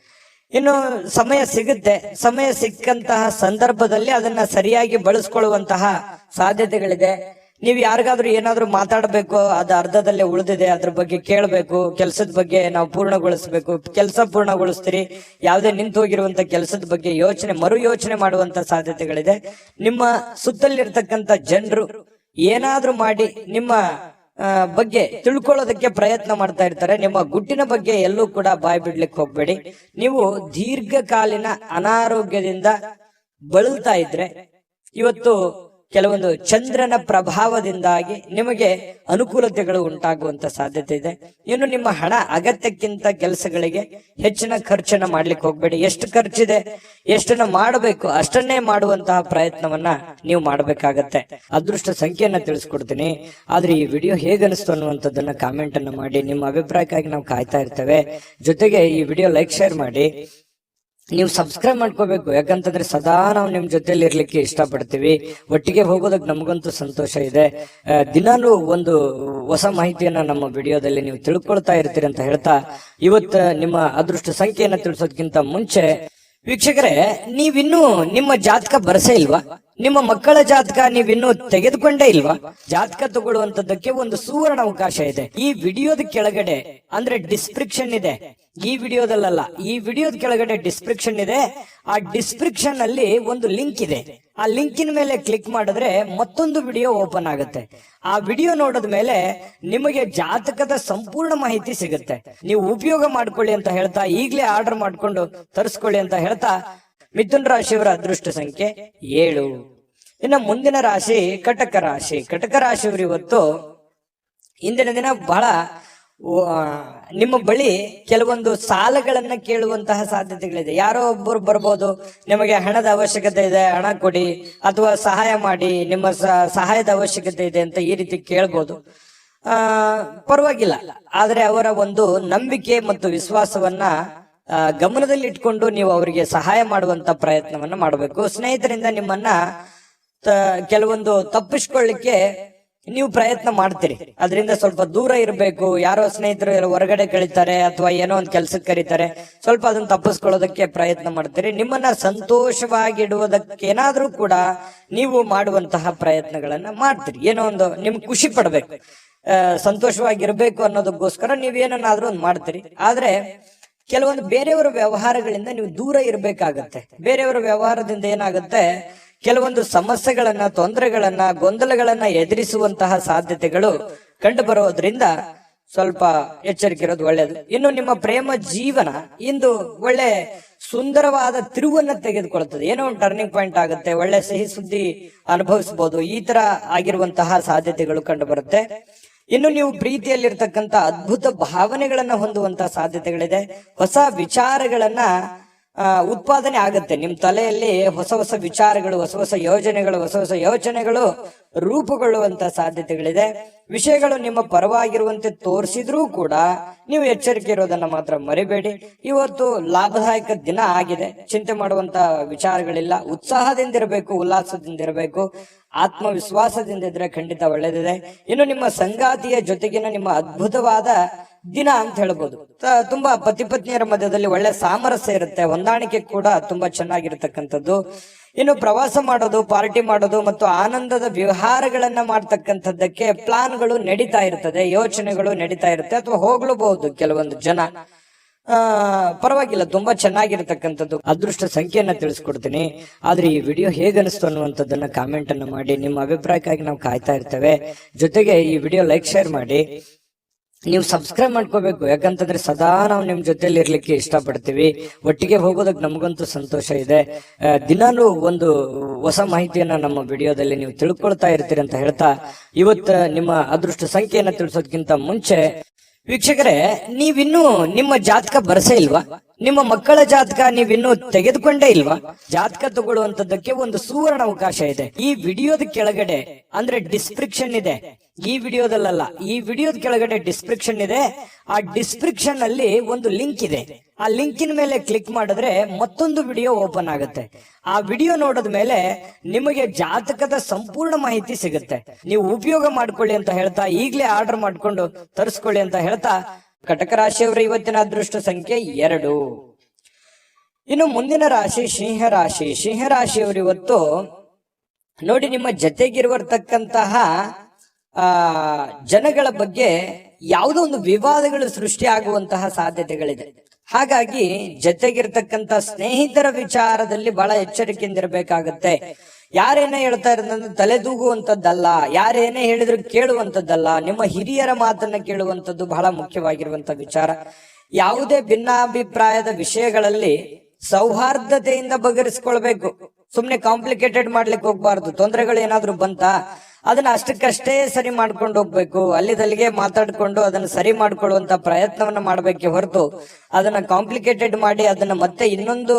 ಇನ್ನು ಸಮಯ ಸಿಗುತ್ತೆ. ಸಮಯ ಸಿಕ್ಕಂತಹ ಸಂದರ್ಭದಲ್ಲಿ ಅದನ್ನ ಸರಿಯಾಗಿ ಬಳಸ್ಕೊಳ್ಳುವಂತಹ ಸಾಧ್ಯತೆಗಳಿದೆ. ನೀವು ಯಾರಿಗಾದ್ರೂ ಏನಾದ್ರೂ ಮಾತಾಡಬೇಕು, ಅದು ಅರ್ಧದಲ್ಲೇ ಉಳಿದಿದೆ, ಅದ್ರ ಬಗ್ಗೆ ಕೇಳಬೇಕು. ಕೆಲಸದ ಬಗ್ಗೆ ನಾವು ಪೂರ್ಣಗೊಳಿಸಬೇಕು, ಕೆಲಸ ಪೂರ್ಣಗೊಳಿಸ್ತೀರಿ. ಯಾವುದೇ ನಿಂತು ಹೋಗಿರುವಂತ ಕೆಲಸದ ಬಗ್ಗೆ ಮರು ಯೋಚನೆ ಮಾಡುವಂತ ಸಾಧ್ಯತೆಗಳಿದೆ. ನಿಮ್ಮ ಸುತ್ತಲಿರ್ತಕ್ಕಂಥ ಜನರು ಏನಾದ್ರೂ ಮಾಡಿ ನಿಮ್ಮ ಬಗ್ಗೆ ತಿಳ್ಕೊಳ್ಳೋದಕ್ಕೆ ಪ್ರಯತ್ನ ಮಾಡ್ತಾ ಇರ್ತಾರೆ. ನಿಮ್ಮ ಗುಟ್ಟಿನ ಬಗ್ಗೆ ಎಲ್ಲೂ ಕೂಡ ಬಾಯಿ ಬಿಡ್ಲಿಕ್ಕೆ ಹೋಗ್ಬೇಡಿ. ನೀವು ದೀರ್ಘಕಾಲೀನ ಅನಾರೋಗ್ಯದಿಂದ ಬಳಲ್ತಾ ಇದ್ರೆ ಇವತ್ತು ಕೆಲವೊಂದು ಚಂದ್ರನ ಪ್ರಭಾವದಿಂದಾಗಿ ನಿಮಗೆ ಅನುಕೂಲತೆಗಳು ಉಂಟಾಗುವಂತ ಸಾಧ್ಯತೆ ಇದೆ. ಇನ್ನು ನಿಮ್ಮ ಹಣ ಅಗತ್ಯಕ್ಕಿಂತ ಕೆಲಸಗಳಿಗೆ ಹೆಚ್ಚಿನ ಖರ್ಚನ್ನ ಮಾಡ್ಲಿಕ್ಕೆ ಹೋಗ್ಬೇಡಿ. ಎಷ್ಟು ಖರ್ಚಿದೆ, ಎಷ್ಟನ್ನ ಮಾಡಬೇಕು ಅಷ್ಟನ್ನೇ ಮಾಡುವಂತಹ ಪ್ರಯತ್ನವನ್ನ ನೀವು ಮಾಡಬೇಕಾಗತ್ತೆ. ಅದೃಷ್ಟ ಸಂಖ್ಯೆಯನ್ನ ತಿಳಿಸ್ಕೊಡ್ತೀನಿ. ಆದ್ರೆ ಈ ವಿಡಿಯೋ ಹೇಗನಿಸ್ತು ಅನ್ನುವಂಥದ್ದನ್ನ ಕಾಮೆಂಟ್ ಅನ್ನ ಮಾಡಿ. ನಿಮ್ಮ ಅಭಿಪ್ರಾಯಕ್ಕಾಗಿ ನಾವು ಕಾಯ್ತಾ ಇರ್ತೇವೆ. ಜೊತೆಗೆ ಈ ವಿಡಿಯೋ ಲೈಕ್, ಶೇರ್ ಮಾಡಿ. ನೀವು ಸಬ್ಸ್ಕ್ರೈಬ್ ಮಾಡ್ಕೋಬೇಕು. ಯಾಕಂತಂದ್ರೆ ಸದಾ ನಾವು ನಿಮ್ ಜೊತೆಲಿ ಇರ್ಲಿಕ್ಕೆ ಇಷ್ಟಪಡ್ತೀವಿ. ಒಟ್ಟಿಗೆ ಹೋಗೋದಕ್ಕೆ ನಮಗಂತೂ ಸಂತೋಷ ಇದೆ. ದಿನಾಲೂ ಒಂದು ಹೊಸ ಮಾಹಿತಿಯನ್ನ ನಮ್ಮ ವಿಡಿಯೋದಲ್ಲಿ ನೀವು ತಿಳ್ಕೊಳ್ತಾ ಇರ್ತೀರಿ ಅಂತ ಹೇಳ್ತಾ, ಇವತ್ತು ನಿಮ್ಮ ಅದೃಷ್ಟ ಸಂಖ್ಯೆಯನ್ನ ತಿಳಿಸೋದಕ್ಕಿಂತ ಮುಂಚೆ ವೀಕ್ಷಕರೇ, ನೀವಿನ್ನೂ ನಿಮ್ಮ ಜಾತಕ ಬರಸೇ ಇಲ್ವಾ? ನಿಮ್ಮ ಮಕ್ಕಳ ಜಾತಕ ನೀವಿನ್ನೂ ತೆಗೆದುಕೊಂಡೇ ಇಲ್ವಾ? ಜಾತಕ ತಗೊಳ್ಳುವಂತದ್ದಕ್ಕೆ ಒಂದು ಸುವರ್ಣ ಅವಕಾಶ ಇದೆ. ಈ ವಿಡಿಯೋದ ಕೆಳಗಡೆ ಅಂದ್ರೆ ಡಿಸ್ಕ್ರಿಪ್ಷನ್ ಇದೆ. ಈ ವಿಡಿಯೋದಲ್ಲ, ಈ ವಿಡಿಯೋದ ಕೆಳಗಡೆ ಡಿಸ್ಕ್ರಿಪ್ಷನ್ ಇದೆ. ಆ ಡಿಸ್ಕ್ರಿಪ್ಷನ್ ಅಲ್ಲಿ ಒಂದು ಲಿಂಕ್ ಇದೆ. ಆ ಲಿಂಕಿನ ಮೇಲೆ ಕ್ಲಿಕ್ ಮಾಡಿದ್ರೆ ಮತ್ತೊಂದು ವಿಡಿಯೋ ಓಪನ್ ಆಗುತ್ತೆ. ಆ ವಿಡಿಯೋ ನೋಡಿದ ಮೇಲೆ ನಿಮಗೆ ಜಾತಕದ ಸಂಪೂರ್ಣ ಮಾಹಿತಿ ಸಿಗುತ್ತೆ. ನೀವು ಉಪಯೋಗ ಮಾಡ್ಕೊಳ್ಳಿ ಅಂತ ಹೇಳ್ತಾ, ಈಗಲೇ ಆರ್ಡರ್ ಮಾಡ್ಕೊಂಡು ತರಿಸ್ಕೊಳ್ಳಿ ಅಂತ ಹೇಳ್ತಾ, ಮಿಥುನ್ ರಾಶಿಯವರ ಅದೃಷ್ಟ ಸಂಖ್ಯೆ 7. ಇನ್ನು ಮುಂದಿನ ರಾಶಿ ಕಟಕ ರಾಶಿ. ಕಟಕ ರಾಶಿಯವರು ಇವತ್ತು ಇಂದಿನ ದಿನ ಬಹಳ ನಿಮ್ಮ ಬಳಿ ಕೆಲವೊಂದು ಸಾಲಗಳನ್ನ ಕೇಳುವಂತಹ ಸಾಧ್ಯತೆಗಳಿದೆ. ಯಾರೋ ಒಬ್ಬರು ಬರ್ಬೋದು, ನಿಮಗೆ ಹಣದ ಅವಶ್ಯಕತೆ ಇದೆ, ಹಣ ಕೊಡಿ ಅಥವಾ ಸಹಾಯ ಮಾಡಿ, ನಿಮ್ಮ ಸಹಾಯದ ಅವಶ್ಯಕತೆ ಇದೆ ಅಂತ ಈ ರೀತಿ ಕೇಳ್ಬೋದು. ಪರವಾಗಿಲ್ಲ. ಆದ್ರೆ ಅವರ ಒಂದು ನಂಬಿಕೆ ಮತ್ತು ವಿಶ್ವಾಸವನ್ನ ಗಮನದಲ್ಲಿ ಇಟ್ಕೊಂಡು ನೀವು ಅವರಿಗೆ ಸಹಾಯ ಮಾಡುವಂತ ಪ್ರಯತ್ನವನ್ನ ಮಾಡಬೇಕು. ಸ್ನೇಹಿತರಿಂದ ನಿಮ್ಮನ್ನ ಕೆಲವೊಂದು ತಪ್ಪಿಸ್ಕೊಳ್ಳಿಕ್ಕೆ ನೀವು ಪ್ರಯತ್ನ ಮಾಡ್ತೀರಿ. ಅದರಿಂದ ಸ್ವಲ್ಪ ದೂರ ಇರಬೇಕು. ಯಾರೋ ಸ್ನೇಹಿತರು ಹೊರಗಡೆ ಕಳೀತಾರೆ ಅಥವಾ ಏನೋ ಒಂದು ಕೆಲ್ಸಕ್ಕೆ ಕರೀತಾರೆ, ಸ್ವಲ್ಪ ಅದನ್ನ ತಪ್ಪಿಸ್ಕೊಳ್ಳೋದಕ್ಕೆ ಪ್ರಯತ್ನ ಮಾಡ್ತೀರಿ. ನಿಮ್ಮನ್ನ ಸಂತೋಷವಾಗಿಡುವುದಕ್ಕೇನಾದ್ರೂ ಕೂಡ ನೀವು ಮಾಡುವಂತಹ ಪ್ರಯತ್ನಗಳನ್ನ ಮಾಡ್ತೀರಿ. ಏನೋ ಒಂದು ನಿಮ್ಗೆ ಖುಷಿ ಪಡ್ಬೇಕು, ಸಂತೋಷವಾಗಿರ್ಬೇಕು ಅನ್ನೋದಕ್ಕೋಸ್ಕರ ನೀವೇನಾದ್ರೂ ಒಂದು ಮಾಡ್ತೀರಿ. ಆದ್ರೆ ಕೆಲವೊಂದು ಬೇರೆಯವರ ವ್ಯವಹಾರಗಳಿಂದ ನೀವು ದೂರ ಇರಬೇಕಾಗತ್ತೆ. ಬೇರೆಯವರ ವ್ಯವಹಾರದಿಂದ ಏನಾಗುತ್ತೆ, ಕೆಲವೊಂದು ಸಮಸ್ಯೆಗಳನ್ನ, ತೊಂದರೆಗಳನ್ನ, ಗೊಂದಲಗಳನ್ನ ಎದುರಿಸುವಂತಹ ಸಾಧ್ಯತೆಗಳು ಕಂಡು ಬರೋದ್ರಿಂದ ಸ್ವಲ್ಪ ಎಚ್ಚರಿಕೆ ಇರೋದು ಒಳ್ಳೆಯದು. ಇನ್ನು ನಿಮ್ಮ ಪ್ರೇಮ ಜೀವನ ಇಂದು ಒಳ್ಳೆ ಸುಂದರವಾದ ತಿರುವನ್ನ ತೆಗೆದುಕೊಳ್ಳುತ್ತದೆ. ಏನೋ ಒಂದು ಟರ್ನಿಂಗ್ ಪಾಯಿಂಟ್ ಆಗುತ್ತೆ. ಒಳ್ಳೆ ಸಿಹಿ ಸುದ್ದಿ ಅನುಭವಿಸಬಹುದು. ಈ ತರ ಆಗಿರುವಂತಹ ಸಾಧ್ಯತೆಗಳು ಕಂಡು ಬರುತ್ತೆ. ಇನ್ನು ನೀವು ಪ್ರೀತಿಯಲ್ಲಿರ್ತಕ್ಕಂಥ ಅದ್ಭುತ ಭಾವನೆಗಳನ್ನ ಹೊಂದುವಂತಹ ಸಾಧ್ಯತೆಗಳಿದೆ. ಹೊಸ ವಿಚಾರಗಳನ್ನ ಉತ್ಪಾದನೆ ಆಗುತ್ತೆ. ನಿಮ್ ತಲೆಯಲ್ಲಿ ಹೊಸ ಹೊಸ ವಿಚಾರಗಳು, ಹೊಸ ಹೊಸ ಯೋಚನೆಗಳು ರೂಪುಗೊಳ್ಳುವಂತ ಸಾಧ್ಯತೆಗಳಿದೆ. ವಿಷಯಗಳು ನಿಮ್ಮ ಪರವಾಗಿರುವಂತೆ ತೋರಿಸಿದ್ರೂ ಕೂಡ ನೀವು ಎಚ್ಚರಿಕೆ ಇರೋದನ್ನ ಮಾತ್ರ ಮರಿಬೇಡಿ. ಇವತ್ತು ಲಾಭದಾಯಕ ದಿನ ಆಗಿದೆ. ಚಿಂತೆ ಮಾಡುವಂತ ವಿಚಾರಗಳಿಲ್ಲ. ಉತ್ಸಾಹದಿಂದಿರಬೇಕು, ಉಲ್ಲಾಸದಿಂದಿರಬೇಕು, ಆತ್ಮವಿಶ್ವಾಸದಿಂದ ಇದ್ರೆ ಖಂಡಿತ ಒಳ್ಳೆದಿದೆ. ಇನ್ನು ನಿಮ್ಮ ಸಂಗಾತಿಯ ಜೊತೆಗಿನ ನಿಮ್ಮ ಅದ್ಭುತವಾದ ದಿನ ಅಂತ ಹೇಳ್ಬೋದು. ತುಂಬಾ ಪತಿ ಪತ್ನಿಯರ ಮಧ್ಯದಲ್ಲಿ ಒಳ್ಳೆ ಸಾಮರಸ್ಯ ಇರುತ್ತೆ, ಹೊಂದಾಣಿಕೆ ಕೂಡ ತುಂಬಾ ಚೆನ್ನಾಗಿರ್ತಕ್ಕಂಥದ್ದು. ಇನ್ನು ಪ್ರವಾಸ ಮಾಡೋದು, ಪಾರ್ಟಿ ಮಾಡೋದು ಮತ್ತು ಆನಂದದ ವ್ಯವಹಾರಗಳನ್ನ ಮಾಡ್ತಕ್ಕಂಥದ್ದಕ್ಕೆ ಪ್ಲಾನ್ಗಳು ನಡೀತಾ ಇರ್ತದೆ, ಯೋಚನೆಗಳು ನಡೀತಾ ಇರುತ್ತೆ, ಅಥವಾ ಹೋಗ್ಲೂಬಹುದು ಕೆಲವೊಂದು ಜನ. ಪರವಾಗಿಲ್ಲ, ತುಂಬಾ ಚೆನ್ನಾಗಿರ್ತಕ್ಕಂಥದ್ದು. ಅದೃಷ್ಟ ಸಂಖ್ಯೆಯನ್ನ ತಿಳಿಸ್ಕೊಡ್ತೀನಿ. ಆದ್ರೆ ಈ ವಿಡಿಯೋ ಹೇಗನಿಸ್ತು ಅನ್ನುವಂಥದ್ದನ್ನ ಕಾಮೆಂಟ್ ಅನ್ನ ಮಾಡಿ. ನಿಮ್ಮ ಅಭಿಪ್ರಾಯಕ್ಕಾಗಿ ನಾವು ಕಾಯ್ತಾ ಇರ್ತೇವೆ. ಜೊತೆಗೆ ಈ ವಿಡಿಯೋ ಲೈಕ್, ಶೇರ್ ಮಾಡಿ. ನೀವು ಸಬ್ಸ್ಕ್ರೈಬ್ ಮಾಡ್ಕೋಬೇಕು, ಯಾಕಂತಂದ್ರೆ ಸದಾ ನಾವು ನಿಮ್ ಜೊತೆಲಿ ಇರ್ಲಿಕ್ಕೆ ಇಷ್ಟಪಡ್ತೀವಿ. ಒಟ್ಟಿಗೆ ಹೋಗೋದಕ್ಕೆ ನಮಗಂತೂ ಸಂತೋಷ ಇದೆ. ದಿನಾನು ಒಂದು ಹೊಸ ಮಾಹಿತಿಯನ್ನ ನಮ್ಮ ವಿಡಿಯೋದಲ್ಲಿ ನೀವು ತಿಳ್ಕೊಳ್ತಾ ಇರ್ತೀರಿ ಅಂತ ಹೇಳ್ತಾ, ಇವತ್ತು ನಿಮ್ಮ ಅದೃಷ್ಟ ಸಂಖ್ಯೆಯನ್ನ ತಿಳಿಸೋದಕ್ಕಿಂತ ಮುಂಚೆ ವೀಕ್ಷಕರೇ, ನೀವಿನ್ನೂ ನಿಮ್ಮ ಜಾತಕ ಬರಸೇ ಇಲ್ವಾ? ನಿಮ್ಮ ಮಕ್ಕಳ ಜಾತಕ ನೀವಿನ್ನೂ ತೆಗೆದುಕೊಂಡೇ ಇಲ್ವಾ? ಜಾತಕ ತಗೊಳ್ಳುವಂತದ್ದಕ್ಕೆ ಒಂದು ಸುವರ್ಣ ಅವಕಾಶ ಇದೆ. ಈ ವಿಡಿಯೋದ ಕೆಳಗಡೆ ಅಂದ್ರೆ ಡಿಸ್ಕ್ರಿಪ್ಷನ್ ಇದೆ, ಈ ವಿಡಿಯೋದಲ್ಲ, ಈ ವಿಡಿಯೋದ ಕೆಳಗಡೆ ಡಿಸ್ಕ್ರಿಪ್ಷನ್ ಇದೆ. ಆ ಡಿಸ್ಕ್ರಿಪ್ಷನ್ ಅಲ್ಲಿ ಒಂದು ಲಿಂಕ್ ಇದೆ. ಆ ಲಿಂಕಿನ ಮೇಲೆ ಕ್ಲಿಕ್ ಮಾಡಿದ್ರೆ ಮತ್ತೊಂದು ವಿಡಿಯೋ ಓಪನ್ ಆಗುತ್ತೆ. ಆ ವಿಡಿಯೋ ನೋಡಿದ ಮೇಲೆ ನಿಮಗೆ ಜಾತಕದ ಸಂಪೂರ್ಣ ಮಾಹಿತಿ ಸಿಗುತ್ತೆ. ನೀವು ಉಪಯೋಗ ಮಾಡ್ಕೊಳ್ಳಿ ಅಂತ ಹೇಳ್ತಾ, ಈಗಲೇ ಆರ್ಡರ್ ಮಾಡ್ಕೊಂಡು ತರಿಸ್ಕೊಳ್ಳಿ ಅಂತ ಹೇಳ್ತಾ, ಕಟಕ ರಾಶಿಯವರ ಇವತ್ತಿನ ಅದೃಷ್ಟ ಸಂಖ್ಯೆ 2. ಇನ್ನು ಮುಂದಿನ ರಾಶಿ ಸಿಂಹ ರಾಶಿ. ಸಿಂಹ ರಾಶಿಯವರು ಇವತ್ತು ನೋಡಿ, ನಿಮ್ಮ ಜೊತೆಗಿರುವರ್ತಕ್ಕಂತಹ ಜನಗಳ ಬಗ್ಗೆ ಯಾವುದೋ ಒಂದು ವಿವಾದಗಳು ಸೃಷ್ಟಿ ಆಗುವಂತಹ ಸಾಧ್ಯತೆಗಳಿದೆ. ಹಾಗಾಗಿ ಜೊತೆಗಿರ್ತಕ್ಕಂಥ ಸ್ನೇಹಿತರ ವಿಚಾರದಲ್ಲಿ ಬಹಳ ಎಚ್ಚರಿಕೆಯಿಂದಿರಬೇಕಾಗತ್ತೆ. ಯಾರೇನೇ ಹೇಳ್ತಾ ಇರೋದಂದ್ರೆ ತಲೆದೂಗುವಂತದ್ದಲ್ಲ, ಯಾರೇನೇ ಹೇಳಿದ್ರು ಕೇಳುವಂತದ್ದಲ್ಲ. ನಿಮ್ಮ ಹಿರಿಯರ ಮಾತನ್ನ ಕೇಳುವಂತದ್ದು ಬಹಳ ಮುಖ್ಯವಾಗಿರುವಂತ ವಿಚಾರ. ಯಾವುದೇ ಭಿನ್ನಾಭಿಪ್ರಾಯದ ವಿಷಯಗಳಲ್ಲಿ ಸೌಹಾರ್ದತೆಯಿಂದ ಬಗೆಹರಿಸಿಕೊಳ್ಬೇಕು. ಸುಮ್ನೆ ಕಾಂಪ್ಲಿಕೇಟೆಡ್ ಮಾಡ್ಲಿಕ್ಕೆ ಹೋಗ್ಬಾರ್ದು. ತೊಂದರೆಗಳು ಏನಾದ್ರು ಬಂತ ಅದನ್ನ ಅಷ್ಟಕ್ಕಷ್ಟೇ ಸರಿ ಮಾಡ್ಕೊಂಡು ಹೋಗ್ಬೇಕು. ಅಲ್ಲಿದಲ್ಲಿಗೆ ಮಾತಾಡ್ಕೊಂಡು ಅದನ್ನ ಸರಿ ಮಾಡ್ಕೊಳ್ಳುವಂತ ಪ್ರಯತ್ನವನ್ನ ಮಾಡ್ಬೇಕೆ ಹೊರತು ಅದನ್ನ ಕಾಂಪ್ಲಿಕೇಟೆಡ್ ಮಾಡಿ ಅದನ್ನ ಮತ್ತೆ ಇನ್ನೊಂದು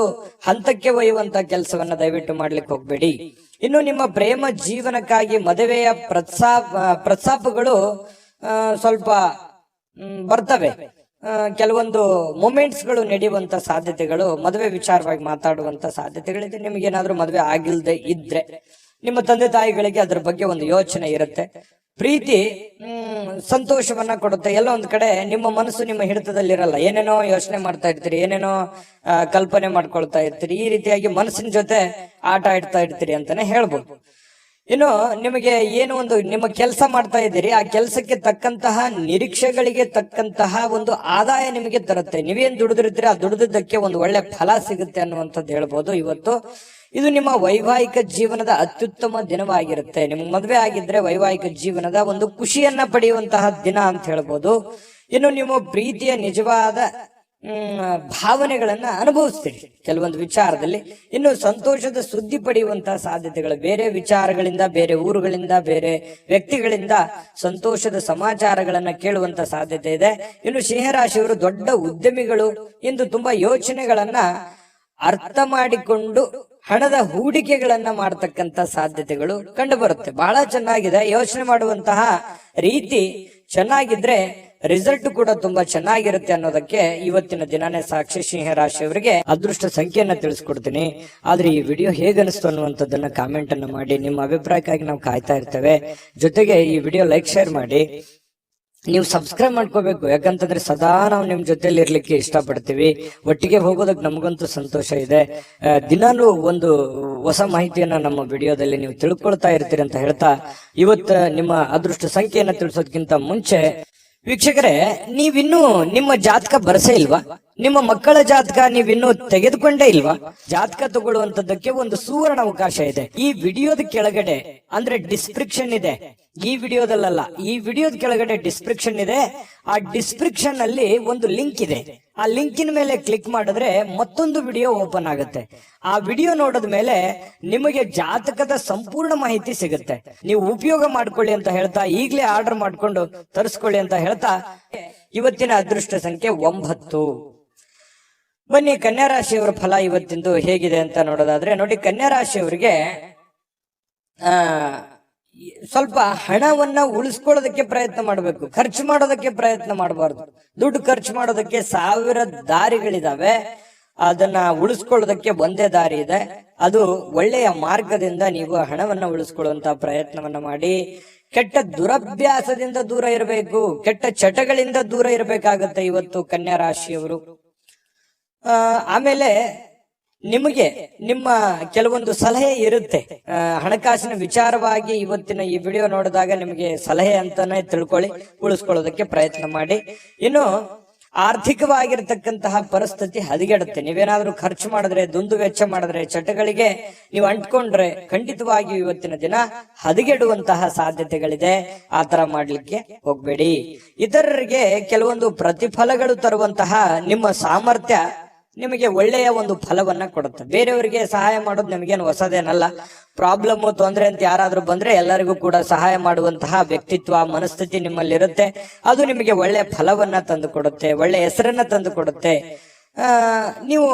ಹಂತಕ್ಕೆ ಒಯ್ಯುವಂತ ಕೆಲಸವನ್ನ ದಯವಿಟ್ಟು ಮಾಡ್ಲಿಕ್ಕೆ ಹೋಗ್ಬೇಡಿ. ಇನ್ನು ನಿಮ್ಮ ಪ್ರೇಮ ಜೀವನಕ್ಕಾಗಿ ಮದುವೆಯ ಪ್ರಸ್ತಾಪಗಳು ಸ್ವಲ್ಪ ಬರ್ತವೆ. ಕೆಲವೊಂದು ಮೂಮೆಂಟ್ಸ್ ಗಳು ನಡೆಯುವಂತ ಸಾಧ್ಯತೆಗಳು, ಮದುವೆ ವಿಚಾರವಾಗಿ ಮಾತಾಡುವಂತ ಸಾಧ್ಯತೆಗಳಿದೆ. ನಿಮಗೇನಾದ್ರೂ ಮದುವೆ ಆಗಿಲ್ದೆ ಇದ್ರೆ ನಿಮ್ಮ ತಂದೆ ತಾಯಿಗಳಿಗೆ ಅದ್ರ ಬಗ್ಗೆ ಒಂದು ಯೋಚನೆ ಇರುತ್ತೆ. ಪ್ರೀತಿ ಸಂತೋಷವನ್ನ ಕೊಡುತ್ತೆ. ಎಲ್ಲ ಒಂದ್ ಕಡೆ ನಿಮ್ಮ ಮನಸ್ಸು ನಿಮ್ಮ ಹಿಡಿತದಲ್ಲಿರಲ್ಲ, ಏನೇನೋ ಯೋಚನೆ ಮಾಡ್ತಾ ಇರ್ತೀರಿ, ಏನೇನೋ ಕಲ್ಪನೆ ಮಾಡ್ಕೊಳ್ತಾ ಇರ್ತೀರಿ. ಈ ರೀತಿಯಾಗಿ ಮನಸ್ಸಿನ ಜೊತೆ ಆಟ ಆಡ್ತಾ ಇರ್ತೀರಿ ಅಂತಾನೆ ಹೇಳ್ಬೋದು. ಇನ್ನು ನಿಮಗೆ ಏನು ಒಂದು ನಿಮ್ಮ ಕೆಲಸ ಮಾಡ್ತಾ ಇದ್ದೀರಿ, ಆ ಕೆಲಸಕ್ಕೆ ತಕ್ಕಂತಹ ನಿರೀಕ್ಷೆಗಳಿಗೆ ತಕ್ಕಂತಹ ಒಂದು ಆದಾಯ ನಿಮಗೆ ತರುತ್ತೆ. ನೀವೇನ್ ದುಡಿದಿರ್ತೀರಿ ಆ ದುಡಿದಕ್ಕೆ ಒಂದು ಒಳ್ಳೆ ಫಲ ಸಿಗುತ್ತೆ ಅನ್ನುವಂಥದ್ದು ಹೇಳ್ಬೋದು. ಇವತ್ತು ಇದು ನಿಮ್ಮ ವೈವಾಹಿಕ ಜೀವನದ ಅತ್ಯುತ್ತಮ ದಿನವಾಗಿರುತ್ತೆ. ನಿಮ್ಗೆ ಮದುವೆ ಆಗಿದ್ರೆ ವೈವಾಹಿಕ ಜೀವನದ ಒಂದು ಖುಷಿಯನ್ನ ಪಡೆಯುವಂತಹ ದಿನ ಅಂತ ಹೇಳ್ಬೋದು. ಇನ್ನು ನೀವು ಪ್ರೀತಿಯ ನಿಜವಾದ ಭಾವನೆಗಳನ್ನ ಅನುಭವಿಸ್ತೀರಿ ಕೆಲವೊಂದು ವಿಚಾರದಲ್ಲಿ. ಇನ್ನು ಸಂತೋಷದ ಸುದ್ದಿ ಪಡೆಯುವಂತಹ ಸಾಧ್ಯತೆಗಳು, ಬೇರೆ ವಿಚಾರಗಳಿಂದ, ಬೇರೆ ಊರುಗಳಿಂದ, ಬೇರೆ ವ್ಯಕ್ತಿಗಳಿಂದ ಸಂತೋಷದ ಸಮಾಚಾರಗಳನ್ನ ಕೇಳುವಂತ ಸಾಧ್ಯತೆ ಇದೆ. ಇನ್ನು ಸಿಂಹರಾಶಿಯವರು ದೊಡ್ಡ ಉದ್ಯಮಿಗಳು ಎಂದು ತುಂಬಾ ಯೋಚನೆಗಳನ್ನ ಅರ್ಥ ಮಾಡಿಕೊಂಡು ಹಣದ ಹೂಡಿಕೆಗಳನ್ನ ಮಾಡತಕ್ಕಂತ ಸಾಧ್ಯತೆಗಳು ಕಂಡು ಬರುತ್ತೆ. ಬಹಳ ಚೆನ್ನಾಗಿದೆ. ಯೋಚನೆ ಮಾಡುವಂತಹ ರೀತಿ ಚೆನ್ನಾಗಿದ್ರೆ ರಿಸಲ್ಟ್ ಕೂಡ ತುಂಬಾ ಚೆನ್ನಾಗಿರುತ್ತೆ ಅನ್ನೋದಕ್ಕೆ ಇವತ್ತಿನ ದಿನಾನೇ ಸಾಕ್ಷಿ. ಸಿಂಹ ರಾಶಿಯವರಿಗೆ ಅದೃಷ್ಟ ಸಂಖ್ಯೆಯನ್ನ ತಿಳಿಸ್ಕೊಡ್ತೀನಿ. ಆದ್ರೆ ಈ ವಿಡಿಯೋ ಹೇಗನಿಸ್ತು ಅನ್ನುವಂಥದ್ದನ್ನ ಕಾಮೆಂಟ್ ಅನ್ನ ಮಾಡಿ. ನಿಮ್ಮ ಅಭಿಪ್ರಾಯಕ್ಕಾಗಿ ನಾವು ಕಾಯ್ತಾ ಇರ್ತೇವೆ. ಜೊತೆಗೆ ಈ ವಿಡಿಯೋ ಲೈಕ್, ಶೇರ್ ಮಾಡಿ. ನೀವು ಸಬ್ಸ್ಕ್ರೈಬ್ ಮಾಡ್ಕೋಬೇಕು, ಯಾಕಂತಂದ್ರೆ ಸದಾ ನಾವು ನಿಮ್ ಜೊತೆಲಿ ಇರ್ಲಿಕ್ಕೆ ಇಷ್ಟಪಡ್ತೀವಿ. ಒಟ್ಟಿಗೆ ಹೋಗೋದಕ್ಕೆ ನಮಗಂತೂ ಸಂತೋಷ ಇದೆ. ದಿನಾನು ಒಂದು ಹೊಸ ಮಾಹಿತಿಯನ್ನ ನಮ್ಮ ವಿಡಿಯೋದಲ್ಲಿ ನೀವು ತಿಳ್ಕೊಳ್ತಾ ಇರ್ತೀರಿ ಅಂತ ಹೇಳ್ತಾ, ಇವತ್ತು ನಿಮ್ಮ ಅದೃಷ್ಟ ಸಂಖ್ಯೆಯನ್ನ ತಿಳಿಸೋದಕ್ಕಿಂತ ಮುಂಚೆ ವೀಕ್ಷಕರೇ, ನೀವಿನ್ನೂ ನಿಮ್ಮ ಜಾತಕ ಬರಸೇ ಇಲ್ವಾ? ನಿಮ್ಮ ಮಕ್ಕಳ ಜಾತಕ ನೀವಿನ್ನೂ ತೆಗೆದುಕೊಂಡೇ ಇಲ್ವಾ? ಜಾತಕ ತಗೊಳ್ಳುವಂತದ್ದಕ್ಕೆ ಒಂದು ಸುವರ್ಣ ಅವಕಾಶ ಇದೆ. ಈ ವಿಡಿಯೋದ ಕೆಳಗಡೆ ಅಂದ್ರೆ ಡಿಸ್ಕ್ರಿಪ್ಷನ್ ಇದೆ, ಈ ವಿಡಿಯೋದಲ್ಲ, ಈ ವಿಡಿಯೋದ ಕೆಳಗಡೆ ಡಿಸ್ಕ್ರಿಪ್ಷನ್ ಇದೆ. ಆ ಡಿಸ್ಕ್ರಿಪ್ಷನ್ ಅಲ್ಲಿ ಒಂದು ಲಿಂಕ್ ಇದೆ. ಆ ಲಿಂಕಿನ ಮೇಲೆ ಕ್ಲಿಕ್ ಮಾಡಿದ್ರೆ ಮತ್ತೊಂದು ವಿಡಿಯೋ ಓಪನ್ ಆಗುತ್ತೆ. ಆ ವಿಡಿಯೋ ನೋಡಿದ ಮೇಲೆ ನಿಮಗೆ ಜಾತಕದ ಸಂಪೂರ್ಣ ಮಾಹಿತಿ ಸಿಗುತ್ತೆ. ನೀವು ಉಪಯೋಗ ಮಾಡ್ಕೊಳ್ಳಿ ಅಂತ ಹೇಳ್ತಾ, ಈಗಲೇ ಆರ್ಡರ್ ಮಾಡ್ಕೊಂಡು ತರಿಸ್ಕೊಳ್ಳಿ ಅಂತ ಹೇಳ್ತಾ, ಇವತ್ತಿನ ಅದೃಷ್ಟ ಸಂಖ್ಯೆ 9. ಬನ್ನಿ ಕನ್ಯಾ ರಾಶಿಯವರ ಫಲ ಇವತ್ತಿಂದು ಹೇಗಿದೆ ಅಂತ ನೋಡೋದಾದ್ರೆ, ನೋಡಿ ಕನ್ಯಾ ರಾಶಿಯವರಿಗೆ ಸ್ವಲ್ಪ ಹಣವನ್ನ ಉಳಿಸ್ಕೊಳ್ಳೋದಕ್ಕೆ ಪ್ರಯತ್ನ ಮಾಡಬೇಕು, ಖರ್ಚು ಮಾಡೋದಕ್ಕೆ ಪ್ರಯತ್ನ ಮಾಡಬಾರ್ದು. ದುಡ್ಡು ಖರ್ಚು ಮಾಡೋದಕ್ಕೆ 1000 ದಾರಿಗಳಿದಾವೆ, ಅದನ್ನ ಉಳಿಸ್ಕೊಳ್ಳೋದಕ್ಕೆ ಒಂದೇ ದಾರಿ ಇದೆ. ಅದು ಒಳ್ಳೆಯ ಮಾರ್ಗದಿಂದ ನೀವು ಹಣವನ್ನ ಉಳಿಸ್ಕೊಳ್ಳುವಂತ ಪ್ರಯತ್ನವನ್ನ ಮಾಡಿ. ಕೆಟ್ಟ ದುರಭ್ಯಾಸದಿಂದ ದೂರ ಇರಬೇಕು, ಕೆಟ್ಟ ಚಟಗಳಿಂದ ದೂರ ಇರಬೇಕಾಗತ್ತೆ ಇವತ್ತು ಕನ್ಯಾ ರಾಶಿಯವರು. ಆಮೇಲೆ ನಿಮಗೆ ನಿಮ್ಮ ಕೆಲವೊಂದು ಸಲಹೆ ಇರುತ್ತೆ, ಹಣಕಾಸಿನ ವಿಚಾರವಾಗಿ ಇವತ್ತಿನ ಈ ವಿಡಿಯೋ ನೋಡಿದಾಗ ನಿಮಗೆ ಸಲಹೆ ಅಂತಾನೆ ತಿಳ್ಕೊಳ್ಳಿ, ಉಳಿಸ್ಕೊಳ್ಳೋದಕ್ಕೆ ಪ್ರಯತ್ನ ಮಾಡಿ. ಇನ್ನು ಆರ್ಥಿಕವಾಗಿರ್ತಕ್ಕಂತಹ ಪರಿಸ್ಥಿತಿ ಹದಗೆಡುತ್ತೆ. ನೀವೇನಾದ್ರೂ ಖರ್ಚು ಮಾಡಿದ್ರೆ, ದುಂದು ವೆಚ್ಚ ಮಾಡಿದ್ರೆ, ಚಟಗಳಿಗೆ ನೀವು ಅಂಟ್ಕೊಂಡ್ರೆ ಖಂಡಿತವಾಗಿಯೂ ಇವತ್ತಿನ ದಿನ ಹದಗೆಡುವಂತಹ ಸಾಧ್ಯತೆಗಳಿದೆ. ಆತರ ಮಾಡ್ಲಿಕ್ಕೆ ಹೋಗ್ಬೇಡಿ. ಇತರರಿಗೆ ಕೆಲವೊಂದು ಪ್ರತಿಫಲಗಳು ತರುವಂತಹ ನಿಮ್ಮ ಸಾಮರ್ಥ್ಯ ನಿಮಗೆ ಒಳ್ಳೆಯ ಒಂದು ಫಲವನ್ನ ಕೊಡುತ್ತೆ. ಬೇರೆಯವರಿಗೆ ಸಹಾಯ ಮಾಡೋದು ನಿಮಗೇನು ಹೊಸದೇನಲ್ಲ. ಪ್ರಾಬ್ಲಮ್, ತೊಂದರೆ ಅಂತ ಯಾರಾದ್ರೂ ಬಂದ್ರೆ ಎಲ್ಲರಿಗೂ ಕೂಡ ಸಹಾಯ ಮಾಡುವಂತಹ ವ್ಯಕ್ತಿತ್ವ, ಮನಸ್ಥಿತಿ ನಿಮ್ಮಲ್ಲಿರುತ್ತೆ. ಅದು ನಿಮಗೆ ಒಳ್ಳೆಯ ಫಲವನ್ನ ತಂದು ಕೊಡುತ್ತೆ, ಒಳ್ಳೆಯ ಹೆಸರನ್ನ ತಂದು ಕೊಡುತ್ತೆ. ನೀವು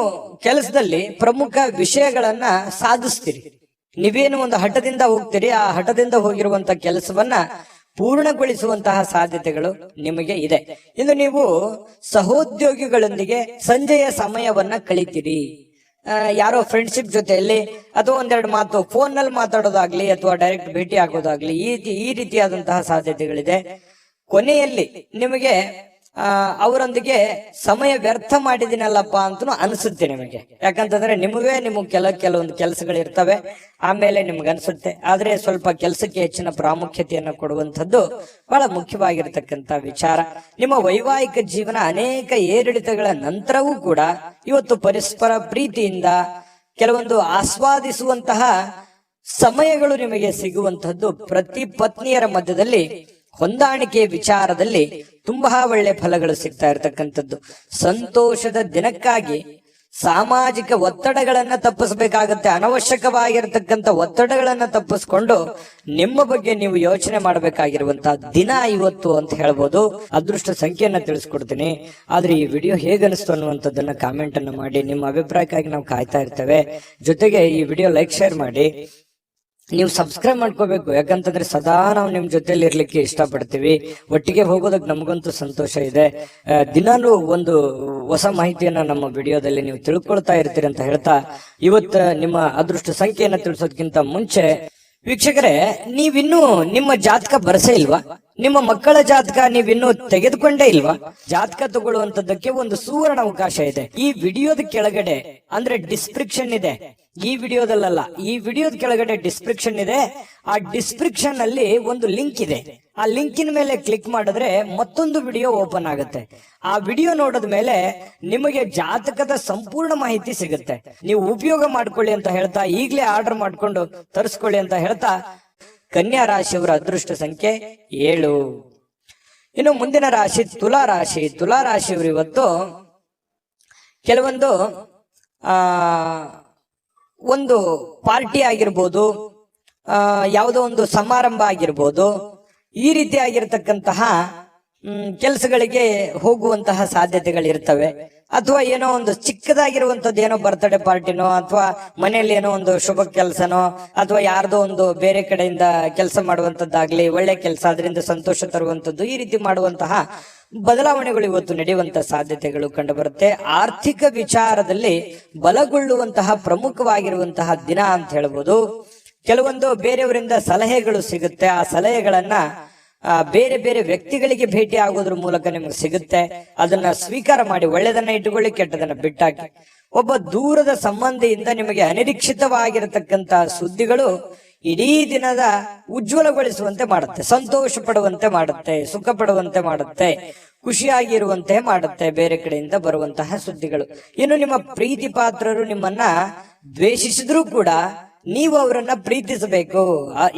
ಕೆಲಸದಲ್ಲಿ ಪ್ರಮುಖ ವಿಷಯಗಳನ್ನ ಸಾಧಿಸ್ತೀರಿ. ನೀವೇನು ಒಂದು ಹಠದಿಂದ ಹೋಗ್ತೀರಿ, ಆ ಹಠದಿಂದ ಹೋಗಿರುವಂತ ಕೆಲಸವನ್ನ ಪೂರ್ಣಗೊಳಿಸುವಂತಹ ಸಾಧ್ಯತೆಗಳು ನಿಮಗೆ ಇದೆ. ಇನ್ನು ನೀವು ಸಹೋದ್ಯೋಗಿಗಳೊಂದಿಗೆ ಸಂಜೆಯ ಸಮಯವನ್ನ ಕಳಿತೀರಿ. ಯಾರೋ ಫ್ರೆಂಡ್ಶಿಪ್ ಜೊತೆಯಲ್ಲಿ ಅಥವಾ ಒಂದೆರಡು ಮಾತು ಫೋನ್ ನಲ್ಲಿ ಮಾತಾಡೋದಾಗ್ಲಿ ಅಥವಾ ಡೈರೆಕ್ಟ್ ಭೇಟಿ ಆಗೋದಾಗ್ಲಿ, ಈ ರೀತಿಯಾದಂತಹ ಸಾಧ್ಯತೆಗಳಿದೆ. ಕೊನೆಯಲ್ಲಿ ನಿಮಗೆ ಅವರೊಂದಿಗೆ ಸಮಯ ವ್ಯರ್ಥ ಮಾಡಿದಿನಲ್ಲಪ್ಪ ಅಂತನೂ ಅನಿಸುತ್ತೆ ನಿಮಗೆ. ಯಾಕಂತಂದ್ರೆ ನಿಮಗೆ ಕೆಲವೊಂದು ಕೆಲಸಗಳು ಇರ್ತವೆ, ಆಮೇಲೆ ನಿಮ್ಗೆ ಅನ್ಸುತ್ತೆ. ಆದ್ರೆ ಸ್ವಲ್ಪ ಕೆಲಸಕ್ಕೆ ಹೆಚ್ಚಿನ ಪ್ರಾಮುಖ್ಯತೆಯನ್ನು ಕೊಡುವಂಥದ್ದು ಬಹಳ ಮುಖ್ಯವಾಗಿರ್ತಕ್ಕಂಥ ವಿಚಾರ. ನಿಮ್ಮ ವೈವಾಹಿಕ ಜೀವನ ಅನೇಕ ಏರಿಳಿತಗಳ ನಂತರವೂ ಕೂಡ ಇವತ್ತು ಪರಸ್ಪರ ಪ್ರೀತಿಯಿಂದ ಕೆಲವೊಂದು ಆಸ್ವಾದಿಸುವಂತಹ ಸಮಯಗಳು ನಿಮಗೆ ಸಿಗುವಂತಹದ್ದು. ಪ್ರತಿ ಪತ್ನಿಯರ ಮಧ್ಯದಲ್ಲಿ ಹೊಂದಾಣಿಕೆ ವಿಚಾರದಲ್ಲಿ ತುಂಬಾ ಒಳ್ಳೆ ಫಲಗಳು ಸಿಗ್ತಾ ಇರತಕ್ಕಂಥದ್ದು. ಸಂತೋಷದ ದಿನಕ್ಕಾಗಿ ಸಾಮಾಜಿಕ ಒತ್ತಡಗಳನ್ನ ತಪ್ಪಿಸಬೇಕಾಗತ್ತೆ. ಅನವಶ್ಯಕವಾಗಿರತಕ್ಕಂಥ ಒತ್ತಡಗಳನ್ನ ತಪ್ಪಿಸ್ಕೊಂಡು ನಿಮ್ಮ ಬಗ್ಗೆ ನೀವು ಯೋಚನೆ ಮಾಡಬೇಕಾಗಿರುವಂತಹ ದಿನ ಇವತ್ತು ಅಂತ ಹೇಳ್ಬೋದು. ಅದೃಷ್ಟ ಸಂಖ್ಯೆಯನ್ನ ತಿಳಿಸ್ಕೊಡ್ತೀನಿ. ಆದ್ರೆ ಈ ವಿಡಿಯೋ ಹೇಗನಿಸ್ತು ಅನ್ನುವಂಥದ್ದನ್ನ ಕಾಮೆಂಟ್ ಅನ್ನು ಮಾಡಿ. ನಿಮ್ಮ ಅಭಿಪ್ರಾಯಕ್ಕಾಗಿ ನಾವು ಕಾಯ್ತಾ ಇರ್ತೇವೆ. ಜೊತೆಗೆ ಈ ವಿಡಿಯೋ ಲೈಕ್, ಶೇರ್ ಮಾಡಿ. ನೀವು ಸಬ್ಸ್ಕ್ರೈಬ್ ಮಾಡ್ಕೋಬೇಕು. ಯಾಕಂತಂದ್ರೆ ಸದಾ ನಾವು ನಿಮ್ ಜೊತೆಲಿ ಇರ್ಲಿಕ್ಕೆ ಇಷ್ಟಪಡ್ತೀವಿ. ಒಟ್ಟಿಗೆ ಹೋಗೋದಕ್ಕೆ ನಮಗಂತೂ ಸಂತೋಷ ಇದೆ. ದಿನಾನು ಒಂದು ಹೊಸ ಮಾಹಿತಿಯನ್ನ ನಮ್ಮ ವಿಡಿಯೋದಲ್ಲಿ ನೀವು ತಿಳ್ಕೊಳ್ತಾ ಇರ್ತೀರಿ ಅಂತ ಹೇಳ್ತಾ, ಇವತ್ತು ನಿಮ್ಮ ಅದೃಷ್ಟ ಸಂಖ್ಯೆಯನ್ನ ತಿಳಿಸೋದಕ್ಕಿಂತ ಮುಂಚೆ ವೀಕ್ಷಕರೇ, ನೀವಿನ್ನೂ ನಿಮ್ಮ ಜಾತಕ ಬರಸೇ ಇಲ್ವಾ? ನಿಮ್ಮ ಮಕ್ಕಳ ಜಾತಕ ನೀವಿನ್ನೂ ತೆಗೆದುಕೊಂಡೇ ಇಲ್ವಾ? ಜಾತಕ ತಗೊಳ್ಳುವಂತದ್ದಕ್ಕೆ ಒಂದು ಸುವರ್ಣ ಅವಕಾಶ ಇದೆ. ಈ ವಿಡಿಯೋದ ಕೆಳಗಡೆ ಅಂದ್ರೆ ಡಿಸ್ಕ್ರಿಪ್ಷನ್ ಇದೆ. ಈ ವಿಡಿಯೋದಲ್ಲ, ಈ ವಿಡಿಯೋದ ಕೆಳಗಡೆ ಡಿಸ್ಕ್ರಿಪ್ಷನ್ ಇದೆ. ಆ ಡಿಸ್ಕ್ರಿಪ್ಷನ್ ಅಲ್ಲಿ ಒಂದು ಲಿಂಕ್ ಇದೆ. ಆ ಲಿಂಕಿನ ಮೇಲೆ ಕ್ಲಿಕ್ ಮಾಡಿದ್ರೆ ಮತ್ತೊಂದು ವಿಡಿಯೋ ಓಪನ್ ಆಗುತ್ತೆ. ಆ ವಿಡಿಯೋ ನೋಡಿದ ಮೇಲೆ ನಿಮಗೆ ಜಾತಕದ ಸಂಪೂರ್ಣ ಮಾಹಿತಿ ಸಿಗುತ್ತೆ. ನೀವು ಉಪಯೋಗ ಮಾಡ್ಕೊಳ್ಳಿ ಅಂತ ಹೇಳ್ತಾ, ಈಗಲೇ ಆರ್ಡರ್ ಮಾಡ್ಕೊಂಡು ತರಿಸ್ಕೊಳ್ಳಿ ಅಂತ ಹೇಳ್ತಾ, ಕನ್ಯಾ ರಾಶಿಯವರ ಅದೃಷ್ಟ ಸಂಖ್ಯೆ 7. ಇನ್ನು ಮುಂದಿನ ರಾಶಿ ತುಲಾ ರಾಶಿ. ತುಲಾ ರಾಶಿಯವರು ಇವತ್ತು ಕೆಲವೊಂದು ಒಂದು ಪಾರ್ಟಿ ಆಗಿರ್ಬೋದು, ಯಾವುದೋ ಒಂದು ಸಮಾರಂಭ ಆಗಿರ್ಬೋದು, ಈ ರೀತಿಯಾಗಿರ್ತಕ್ಕಂತಹ ಕೆಲಸಗಳಿಗೆ ಹೋಗುವಂತಹ ಸಾಧ್ಯತೆಗಳಿರ್ತವೆ. ಅಥವಾ ಏನೋ ಒಂದು ಚಿಕ್ಕದಾಗಿರುವಂತದ್ದು, ಏನೋ ಬರ್ತ್ಡೇ ಪಾರ್ಟಿನೋ ಅಥವಾ ಮನೆಯಲ್ಲಿ ಏನೋ ಒಂದು ಶುಭ ಕೆಲಸನೋ ಅಥವಾ ಯಾರ್ದೋ ಒಂದು ಬೇರೆ ಕಡೆಯಿಂದ ಕೆಲಸ ಮಾಡುವಂತದ್ದಾಗ್ಲಿ, ಒಳ್ಳೆ ಕೆಲಸ, ಅದರಿಂದ ಸಂತೋಷ ತರುವಂತದ್ದು, ಈ ರೀತಿ ಮಾಡುವಂತಹ ಬದಲಾವಣೆಗಳು ಇವತ್ತು ನಡೆಯುವಂತಹ ಸಾಧ್ಯತೆಗಳು ಕಂಡು ಬರುತ್ತೆ. ಆರ್ಥಿಕ ವಿಚಾರದಲ್ಲಿ ಬಲಗೊಳ್ಳುವಂತಹ ಪ್ರಮುಖವಾಗಿರುವಂತಹ ದಿನ ಅಂತ ಹೇಳ್ಬೋದು. ಕೆಲವೊಂದು ಬೇರೆಯವರಿಂದ ಸಲಹೆಗಳು ಸಿಗುತ್ತೆ. ಆ ಸಲಹೆಗಳನ್ನ ಬೇರೆ ಬೇರೆ ವ್ಯಕ್ತಿಗಳಿಗೆ ಭೇಟಿ ಆಗೋದ್ರ ಮೂಲಕ ನಿಮಗೆ ಸಿಗುತ್ತೆ. ಅದನ್ನ ಸ್ವೀಕಾರ ಮಾಡಿ, ಒಳ್ಳೆದನ್ನ ಇಟ್ಟುಕೊಳ್ಳಿ, ಕೆಟ್ಟದನ್ನ ಬಿಟ್ಟಾಕಿ. ಒಬ್ಬ ದೂರದ ಸಂಬಂಧಿಯಿಂದ ನಿಮಗೆ ಅನಿರೀಕ್ಷಿತವಾಗಿರತಕ್ಕಂತ ಸುದ್ದಿಗಳು ಇಡೀ ದಿನದ ಉಜ್ವಲಗೊಳಿಸುವಂತೆ ಮಾಡುತ್ತೆ, ಸಂತೋಷ ಪಡುವಂತೆ ಮಾಡುತ್ತೆ, ಸುಖ ಪಡುವಂತೆ ಮಾಡುತ್ತೆ, ಖುಷಿಯಾಗಿರುವಂತೆ ಮಾಡುತ್ತೆ ಬೇರೆ ಕಡೆಯಿಂದ ಬರುವಂತಹ ಸುದ್ದಿಗಳು. ಇನ್ನು ನಿಮ್ಮ ಪ್ರೀತಿ ಪಾತ್ರರು ನಿಮ್ಮನ್ನ ದ್ವೇಷಿಸಿದ್ರೂ ಕೂಡ ನೀವು ಅವರನ್ನ ಪ್ರೀತಿಸಬೇಕು.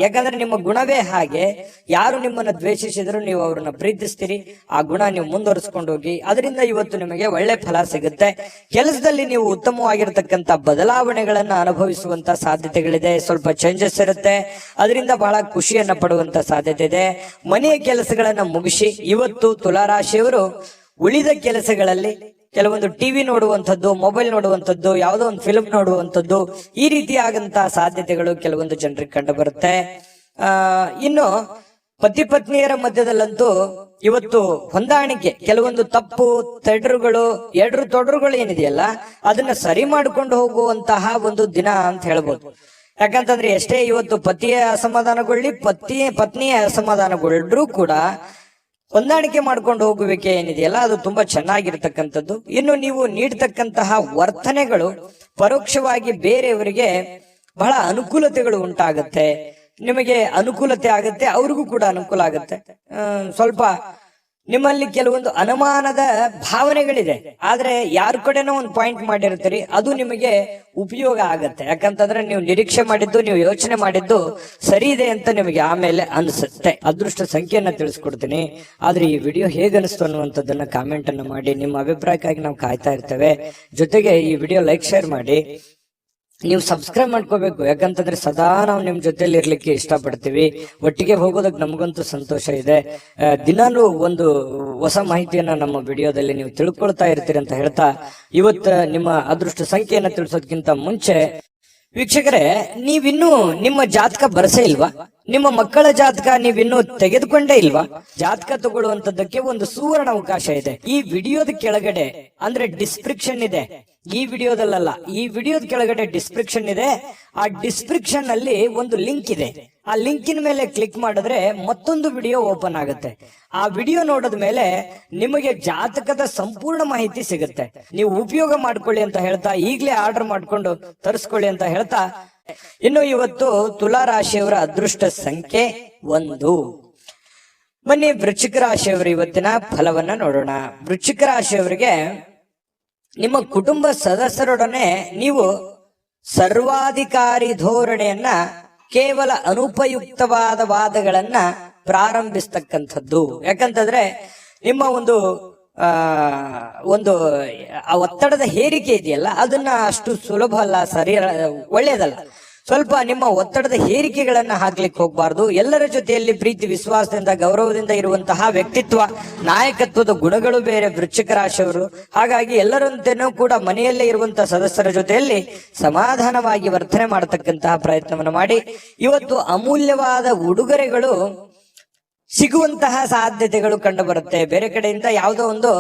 ಯಾಕಂದ್ರೆ ನಿಮ್ಮ ಗುಣವೇ ಹಾಗೆ. ಯಾರು ನಿಮ್ಮನ್ನ ದ್ವೇಷಿಸಿದ್ರು ನೀವು ಅವರನ್ನ ಪ್ರೀತಿಸ್ತೀರಿ. ಆ ಗುಣ ನೀವು ಮುಂದುವರಿಸ್ಕೊಂಡು ಹೋಗಿ, ಅದರಿಂದ ಇವತ್ತು ನಿಮಗೆ ಒಳ್ಳೆ ಫಲ ಸಿಗುತ್ತೆ. ಕೆಲಸದಲ್ಲಿ ನೀವು ಉತ್ತಮವಾಗಿರ್ತಕ್ಕಂಥ ಬದಲಾವಣೆಗಳನ್ನ ಅನುಭವಿಸುವಂತ ಸಾಧ್ಯತೆಗಳಿದೆ. ಸ್ವಲ್ಪ ಚೇಂಜಸ್ ಇರುತ್ತೆ, ಅದರಿಂದ ಬಹಳ ಖುಷಿಯನ್ನ ಪಡುವಂತ ಸಾಧ್ಯತೆ ಇದೆ. ಮನೆಯ ಕೆಲಸಗಳನ್ನ ಮುಗಿಸಿ ಇವತ್ತು ತುಲಾರಾಶಿಯವರು ಉಳಿದ ಕೆಲಸಗಳಲ್ಲಿ ಕೆಲವೊಂದು ಟಿವಿ ನೋಡುವಂಥದ್ದು, ಮೊಬೈಲ್ ನೋಡುವಂಥದ್ದು, ಯಾವುದೋ ಒಂದು ಫಿಲ್ಮ್ ನೋಡುವಂಥದ್ದು, ಈ ರೀತಿಯಾದಂತಹ ಸಾಧ್ಯತೆಗಳು ಕೆಲವೊಂದು ಜನರಿಗೆ ಕಂಡು ಬರುತ್ತೆ. ಇನ್ನು ಪತಿ ಪತ್ನಿಯರ ಮಧ್ಯದಲ್ಲಂತೂ ಇವತ್ತು ಹೊಂದಾಣಿಕೆ, ಕೆಲವೊಂದು ತಪ್ಪು ಎಡ್ರು ತೊಡರುಗಳು ಏನಿದೆಯಲ್ಲ ಅದನ್ನ ಸರಿ ಮಾಡಿಕೊಂಡು ಹೋಗುವಂತಹ ಒಂದು ದಿನ ಅಂತ ಹೇಳ್ಬೋದು. ಯಾಕಂತಂದ್ರೆ ಎಷ್ಟೇ ಇವತ್ತು ಪತಿಯ ಅಸಮಾಧಾನಗೊಳ್ಳಿ ಪತ್ನಿಯ ಅಸಮಾಧಾನಗೊಳ್ಳರೂ ಕೂಡ ಹೊಂದಾಣಿಕೆ ಮಾಡ್ಕೊಂಡು ಹೋಗುವಿಕೆ ಏನಿದೆಯಲ್ಲ ಅದು ತುಂಬಾ ಚೆನ್ನಾಗಿರ್ತಕ್ಕಂಥದ್ದು. ಇನ್ನು ನೀವು ನೀಡ್ತಕ್ಕಂತಹ ವರ್ತನೆಗಳು ಪರೋಕ್ಷವಾಗಿ ಬೇರೆಯವರಿಗೆ ಬಹಳ ಅನುಕೂಲತೆಗಳು ಉಂಟಾಗತ್ತೆ, ನಿಮಗೆ ಅನುಕೂಲತೆ ಆಗತ್ತೆ, ಅವ್ರಿಗೂ ಕೂಡ ಅನುಕೂಲ ಆಗತ್ತೆ. ಸ್ವಲ್ಪ ನಿಮ್ಮಲ್ಲಿ ಕೆಲವೊಂದು ಅನುಮಾನದ ಭಾವನೆಗಳಿದೆ, ಆದ್ರೆ ಯಾರ ಕಡೆನೋ ಒಂದು ಪಾಯಿಂಟ್ ಮಾಡಿರ್ತೀರಿ, ಅದು ನಿಮಗೆ ಉಪಯೋಗ ಆಗತ್ತೆ. ಯಾಕಂತಂದ್ರೆ ನೀವು ನಿರೀಕ್ಷೆ ಮಾಡಿದ್ದು, ನೀವು ಯೋಚನೆ ಮಾಡಿದ್ದು ಸರಿ ಇದೆ ಅಂತ ನಿಮಗೆ ಆಮೇಲೆ ಅನ್ಸುತ್ತೆ. ಅದೃಷ್ಟ ಸಂಖ್ಯೆಯನ್ನ ತಿಳಿಸ್ಕೊಡ್ತೀನಿ, ಆದ್ರೆ ಈ ವಿಡಿಯೋ ಹೇಗನಿಸ್ತು ಅನ್ನುವಂಥದ್ದನ್ನ ಕಾಮೆಂಟ್ ಅನ್ನ ಮಾಡಿ. ನಿಮ್ಮ ಅಭಿಪ್ರಾಯಕ್ಕಾಗಿ ನಾವು ಕಾಯ್ತಾ ಇರ್ತೇವೆ. ಜೊತೆಗೆ ಈ ವಿಡಿಯೋ ಲೈಕ್ ಶೇರ್ ಮಾಡಿ. ನೀವು ಸಬ್ಸ್ಕ್ರೈಬ್ ಮಾಡ್ಕೋಬೇಕು, ಯಾಕಂತಂದ್ರೆ ಸದಾ ನಾವು ನಿಮ್ ಜೊತೆಲಿ ಇರ್ಲಿಕ್ಕೆ ಇಷ್ಟಪಡ್ತೀವಿ. ಒಟ್ಟಿಗೆ ಹೋಗೋದಕ್ಕೆ ನಮಗಂತೂ ಸಂತೋಷ ಇದೆ. ದಿನಾಲೂ ಒಂದು ಹೊಸ ಮಾಹಿತಿಯನ್ನ ನಮ್ಮ ವಿಡಿಯೋದಲ್ಲಿ ನೀವು ತಿಳ್ಕೊಳ್ತಾ ಇರ್ತೀರಿ ಅಂತ ಹೇಳ್ತಾ, ಇವತ್ತು ನಿಮ್ಮ ಅದೃಷ್ಟ ಸಂಖ್ಯೆಯನ್ನ ತಿಳಿಸೋದಕ್ಕಿಂತ ಮುಂಚೆ ವೀಕ್ಷಕರೇ, ನೀವಿನ್ನೂ ನಿಮ್ಮ ಜಾತಕ ಬರಸೇ ಇಲ್ವಾ? ನಿಮ್ಮ ಮಕ್ಕಳ ಜಾತಕ ನೀವಿನ್ನೂ ತೆಗೆದುಕೊಂಡೇ ಇಲ್ವಾ? ಜಾತಕ ತಗೊಳ್ಳುವಂತದ್ದಕ್ಕೆ ಒಂದು ಸುವರ್ಣ ಅವಕಾಶ ಇದೆ. ಈ ವಿಡಿಯೋದ ಕೆಳಗಡೆ ಅಂದ್ರೆ ಡಿಸ್ಕ್ರಿಪ್ಷನ್ ಇದೆ, ಈ ವಿಡಿಯೋದಲ್ಲ, ಈ ವಿಡಿಯೋದ ಕೆಳಗಡೆ ಡಿಸ್ಕ್ರಿಪ್ಷನ್ ಇದೆ. ಆ ಡಿಸ್ಕ್ರಿಪ್ಷನ್ ಅಲ್ಲಿ ಒಂದು ಲಿಂಕ್ ಇದೆ. ಆ ಲಿಂಕಿನ ಮೇಲೆ ಕ್ಲಿಕ್ ಮಾಡಿದ್ರೆ ಮತ್ತೊಂದು ವಿಡಿಯೋ ಓಪನ್ ಆಗುತ್ತೆ. ಆ ವಿಡಿಯೋ ನೋಡಿದ ಮೇಲೆ ನಿಮಗೆ ಜಾತಕದ ಸಂಪೂರ್ಣ ಮಾಹಿತಿ ಸಿಗುತ್ತೆ. ನೀವು ಉಪಯೋಗ ಮಾಡ್ಕೊಳ್ಳಿ ಅಂತ ಹೇಳ್ತಾ, ಈಗಲೇ ಆರ್ಡರ್ ಮಾಡ್ಕೊಂಡು ತರಿಸ್ಕೊಳ್ಳಿ ಅಂತ ಹೇಳ್ತಾ, ಇನ್ನು ಇವತ್ತು ತುಲಾ ರಾಶಿಯವರ ಅದೃಷ್ಟ ಸಂಖ್ಯೆ 1. ಬನ್ನಿ ವೃಶ್ಚಿಕ ರಾಶಿಯವರ ಇವತ್ತಿನ ಫಲವನ್ನ ನೋಡೋಣ. ವೃಶ್ಚಿಕ ರಾಶಿಯವರಿಗೆ ನಿಮ್ಮ ಕುಟುಂಬ ಸದಸ್ಯರೊಡನೆ ನೀವು ಸರ್ವಾಧಿಕಾರಿ ಧೋರಣೆಯನ್ನ, ಕೇವಲ ಅನುಪಯುಕ್ತವಾದ ವಾದಗಳನ್ನ ಪ್ರಾರಂಭಿಸ್ತಕ್ಕಂಥದ್ದು. ಯಾಕಂತಂದ್ರೆ ನಿಮ್ಮ ಒಂದು ಒತ್ತಡದ ಹೇರಿಕೆ ಇದೆಯಲ್ಲ, ಅದನ್ನ ಅಷ್ಟು ಸುಲಭ ಅಲ್ಲ, ಸರಿ ಒಳ್ಳೇದಲ್ಲ. ಸ್ವಲ್ಪ ನಿಮ್ಮ ಒತ್ತಡದ ಹೇರಿಕೆಗಳನ್ನ ಹಾಕ್ಲಿಕ್ಕೆ ಹೋಗ್ಬಾರ್ದು. ಎಲ್ಲರ ಜೊತೆಯಲ್ಲಿ ಪ್ರೀತಿ ವಿಶ್ವಾಸದಿಂದ ಗೌರವದಿಂದ ಇರುವಂತಹ ವ್ಯಕ್ತಿತ್ವ, ನಾಯಕತ್ವದ ಗುಣಗಳು ಬೇರೆ ವೃಶ್ಚಿಕ ರಾಶಿಯವರು. ಹಾಗಾಗಿ ಎಲ್ಲರಂತೆನೂ ಕೂಡ ಮನೆಯಲ್ಲೇ ಇರುವಂತಹ ಸದಸ್ಯರ ಜೊತೆಯಲ್ಲಿ ಸಮಾಧಾನವಾಗಿ ವರ್ತನೆ ಮಾಡತಕ್ಕಂತಹ ಪ್ರಯತ್ನವನ್ನು ಮಾಡಿ. ಇವತ್ತು ಅಮೂಲ್ಯವಾದ ಉಡುಗೊರೆಗಳು ಸಿಗುವಂತಹ ಸಾಧ್ಯತೆಗಳು ಕಂಡು ಬರುತ್ತೆ. ಬೇರೆ ಕಡೆಯಿಂದ ಯಾವುದೋ ಒಂದು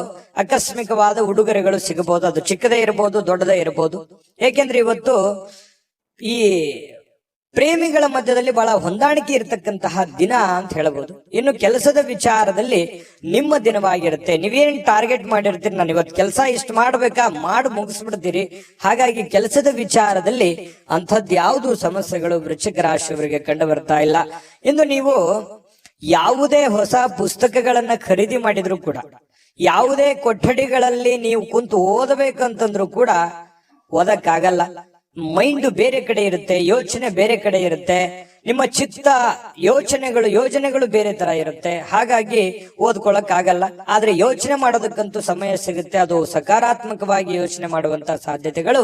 ಆಕಸ್ಮಿಕವಾದ ಉಡುಗೊರೆಗಳು ಸಿಗಬಹುದು. ಅದು ಚಿಕ್ಕದೇ ಇರಬಹುದು, ದೊಡ್ಡದೇ ಇರಬಹುದು. ಏಕೆಂದ್ರೆ ಇವತ್ತು ಈ ಪ್ರೇಮಿಗಳ ಮಧ್ಯದಲ್ಲಿ ಬಹಳ ಹೊಂದಾಣಿಕೆ ಇರತಕ್ಕಂತಹ ದಿನ ಅಂತ ಹೇಳಬಹುದು. ಇನ್ನು ಕೆಲಸದ ವಿಚಾರದಲ್ಲಿ ನಿಮ್ಮ ದಿನವಾಗಿರುತ್ತೆ. ನೀವೇನ್ ಟಾರ್ಗೆಟ್ ಮಾಡಿರ್ತೀರಿ, ನಾನು ಇವತ್ತು ಕೆಲಸ ಇಷ್ಟು ಮಾಡ್ಬೇಕಾ, ಮಾಡಿ ಮುಗಿಸ್ಬಿಡ್ತೀರಿ. ಹಾಗಾಗಿ ಕೆಲಸದ ವಿಚಾರದಲ್ಲಿ ಅಂಥದ್ದು ಯಾವುದು ಸಮಸ್ಯೆಗಳು ವೃಶ್ಚಿಕ ರಾಶಿಯವರಿಗೆ ಕಂಡು ಬರ್ತಾ ಇಲ್ಲ. ಇನ್ನು ನೀವು ಯಾವುದೇ ಹೊಸ ಪುಸ್ತಕಗಳನ್ನ ಖರೀದಿ ಮಾಡಿದ್ರು ಕೂಡ, ಯಾವುದೇ ಕೊಠಡಿಗಳಲ್ಲಿ ನೀವು ಕುಂತು ಓದಬೇಕಂತಂದ್ರೂ ಕೂಡ ಓದಕ್ಕಾಗಲ್ಲ. ಮೈಂಡ್ ಬೇರೆ ಕಡೆ ಇರುತ್ತೆ, ಯೋಚನೆ ಬೇರೆ ಕಡೆ ಇರುತ್ತೆ, ನಿಮ್ಮ ಚಿತ್ತ ಯೋಜನೆಗಳು ಬೇರೆ ತರ ಇರುತ್ತೆ. ಹಾಗಾಗಿ ಓದ್ಕೊಳಕ್ ಆಗಲ್ಲ. ಆದ್ರೆ ಯೋಚನೆ ಮಾಡೋದಕ್ಕಂತೂ ಸಮಯ ಸಿಗುತ್ತೆ. ಅದು ಸಕಾರಾತ್ಮಕವಾಗಿ ಯೋಚನೆ ಮಾಡುವಂತ ಸಾಧ್ಯತೆಗಳು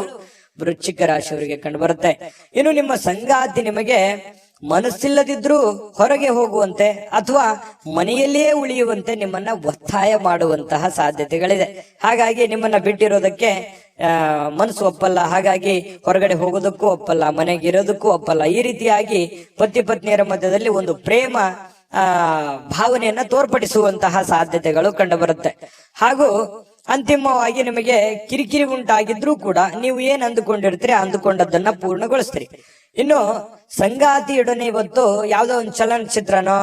ವೃಶ್ಚಿಕ ರಾಶಿಯವರಿಗೆ ಕಂಡು ಬರುತ್ತೆ. ಇನ್ನು ನಿಮ್ಮ ಸಂಗಾತಿ ನಿಮಗೆ ಮನಸ್ಸಿಲ್ಲದಿದ್ರೂ ಹೊರಗೆ ಹೋಗುವಂತೆ ಅಥವಾ ಮನೆಯಲ್ಲಿಯೇ ಉಳಿಯುವಂತೆ ನಿಮ್ಮನ್ನ ಒತ್ತಾಯ ಮಾಡುವಂತಹ ಸಾಧ್ಯತೆಗಳಿದೆ. ಹಾಗಾಗಿ ನಿಮ್ಮನ್ನ ಬಿಟ್ಟಿರೋದಕ್ಕೆ ಮನಸ್ಸು ಒಪ್ಪಲ್ಲ. ಹಾಗಾಗಿ ಹೊರಗಡೆ ಹೋಗೋದಕ್ಕೂ ಒಪ್ಪಲ್ಲ, ಮನೆಗಿರೋದಕ್ಕೂ ಒಪ್ಪಲ್ಲ. ಈ ರೀತಿಯಾಗಿ ಪತಿ ಪತ್ನಿಯರ ಮಧ್ಯದಲ್ಲಿ ಒಂದು ಪ್ರೇಮ ಭಾವನೆಯನ್ನ ತೋರ್ಪಡಿಸುವಂತಹ ಸಾಧ್ಯತೆಗಳು ಕಂಡು ಬರುತ್ತೆ. ಹಾಗೂ ಅಂತಿಮವಾಗಿ ನಿಮಗೆ ಕಿರಿಕಿರಿ ಉಂಟಾಗಿದ್ರೂ ಕೂಡ ನೀವು ಏನ್ ಅಂದುಕೊಂಡಿರ್ತೀರಿ ಅಂದುಕೊಂಡದ್ದನ್ನ ಪೂರ್ಣಗೊಳಿಸ್ತೀರಿ. ಇನ್ನು ಸಂಗಾತಿಯೊಡನೆ ಇವತ್ತು ಯಾವುದೋ ಒಂದು ಚಲನಚಿತ್ರನೋ,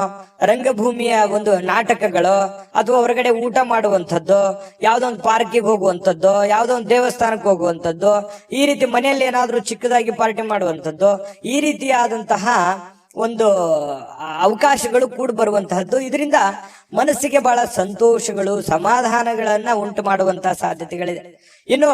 ರಂಗಭೂಮಿಯ ಒಂದು ನಾಟಕಗಳು, ಅಥವಾ ಹೊರಗಡೆ ಊಟ ಮಾಡುವಂಥದ್ದು, ಯಾವುದೋ ಒಂದು ಪಾರ್ಕಿಗೆ ಹೋಗುವಂಥದ್ದು, ಯಾವುದೋ ಒಂದು ದೇವಸ್ಥಾನಕ್ಕೆ ಹೋಗುವಂಥದ್ದು, ಈ ರೀತಿ ಮನೆಯಲ್ಲಿ ಏನಾದ್ರೂ ಚಿಕ್ಕದಾಗಿ ಪಾರ್ಟಿ ಮಾಡುವಂಥದ್ದು, ಈ ರೀತಿಯಾದಂತಹ ಒಂದು ಅವಕಾಶಗಳು ಕೂಡ ಬರುವಂತಹದ್ದು. ಇದರಿಂದ ಮನಸ್ಸಿಗೆ ಬಹಳ ಸಂತೋಷಗಳು, ಸಮಾಧಾನಗಳನ್ನ ಉಂಟು ಮಾಡುವಂತಹ ಸಾಧ್ಯತೆಗಳಿದೆ. ಇನ್ನು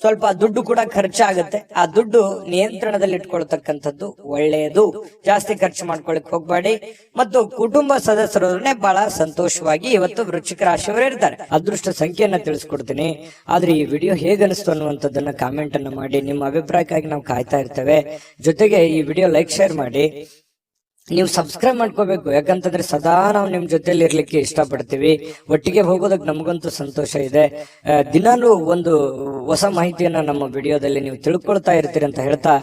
ಸ್ವಲ್ಪ ದುಡ್ಡು ಕೂಡ ಖರ್ಚಾಗುತ್ತೆ. ಆ ದುಡ್ಡು ನಿಯಂತ್ರಣದಲ್ಲಿ ಇಟ್ಕೊಳ್ತಕ್ಕಂಥದ್ದು ಒಳ್ಳೆಯದು. ಜಾಸ್ತಿ ಖರ್ಚು ಮಾಡ್ಕೊಳಕ್ ಹೋಗ್ಬೇಡಿ. ಮತ್ತು ಕುಟುಂಬ ಸದಸ್ಯರೊಡನೆ ಬಹಳ ಸಂತೋಷವಾಗಿ ಇವತ್ತು ವೃಶ್ಚಿಕ ರಾಶಿಯವರು ಇರ್ತಾರೆ. ಅದೃಷ್ಟ ಸಂಖ್ಯೆಯನ್ನ ತಿಳಿಸ್ಕೊಡ್ತೀನಿ, ಆದ್ರೆ ಈ ವಿಡಿಯೋ ಹೇಗನಿಸ್ತು ಅನ್ನುವಂಥದ್ದನ್ನ ಕಾಮೆಂಟ್ ಅನ್ನ ಮಾಡಿ. ನಿಮ್ಮ ಅಭಿಪ್ರಾಯಕ್ಕಾಗಿ ನಾವು ಕಾಯ್ತಾ ಇರ್ತೇವೆ. ಜೊತೆಗೆ ಈ ವಿಡಿಯೋ ಲೈಕ್ ಶೇರ್ ಮಾಡಿ. ನೀವು ಸಬ್ಸ್ಕ್ರೈಬ್ ಮಾಡ್ಕೋಬೇಕು, ಯಾಕಂತಂದ್ರೆ ಸದಾ ನಾವು ನಿಮ್ ಜೊತೆಲಿ ಇರ್ಲಿಕ್ಕೆ ಇಷ್ಟಪಡ್ತೀವಿ. ಒಟ್ಟಿಗೆ ಹೋಗೋದಕ್ಕೆ ನಮಗಂತೂ ಸಂತೋಷ ಇದೆ. ದಿನಾಲೂ ಒಂದು ಹೊಸ ಮಾಹಿತಿಯನ್ನ ನಮ್ಮ ವಿಡಿಯೋದಲ್ಲಿ ನೀವು ತಿಳ್ಕೊಳ್ತಾ ಇರ್ತೀರಿ ಅಂತ ಹೇಳ್ತಾ,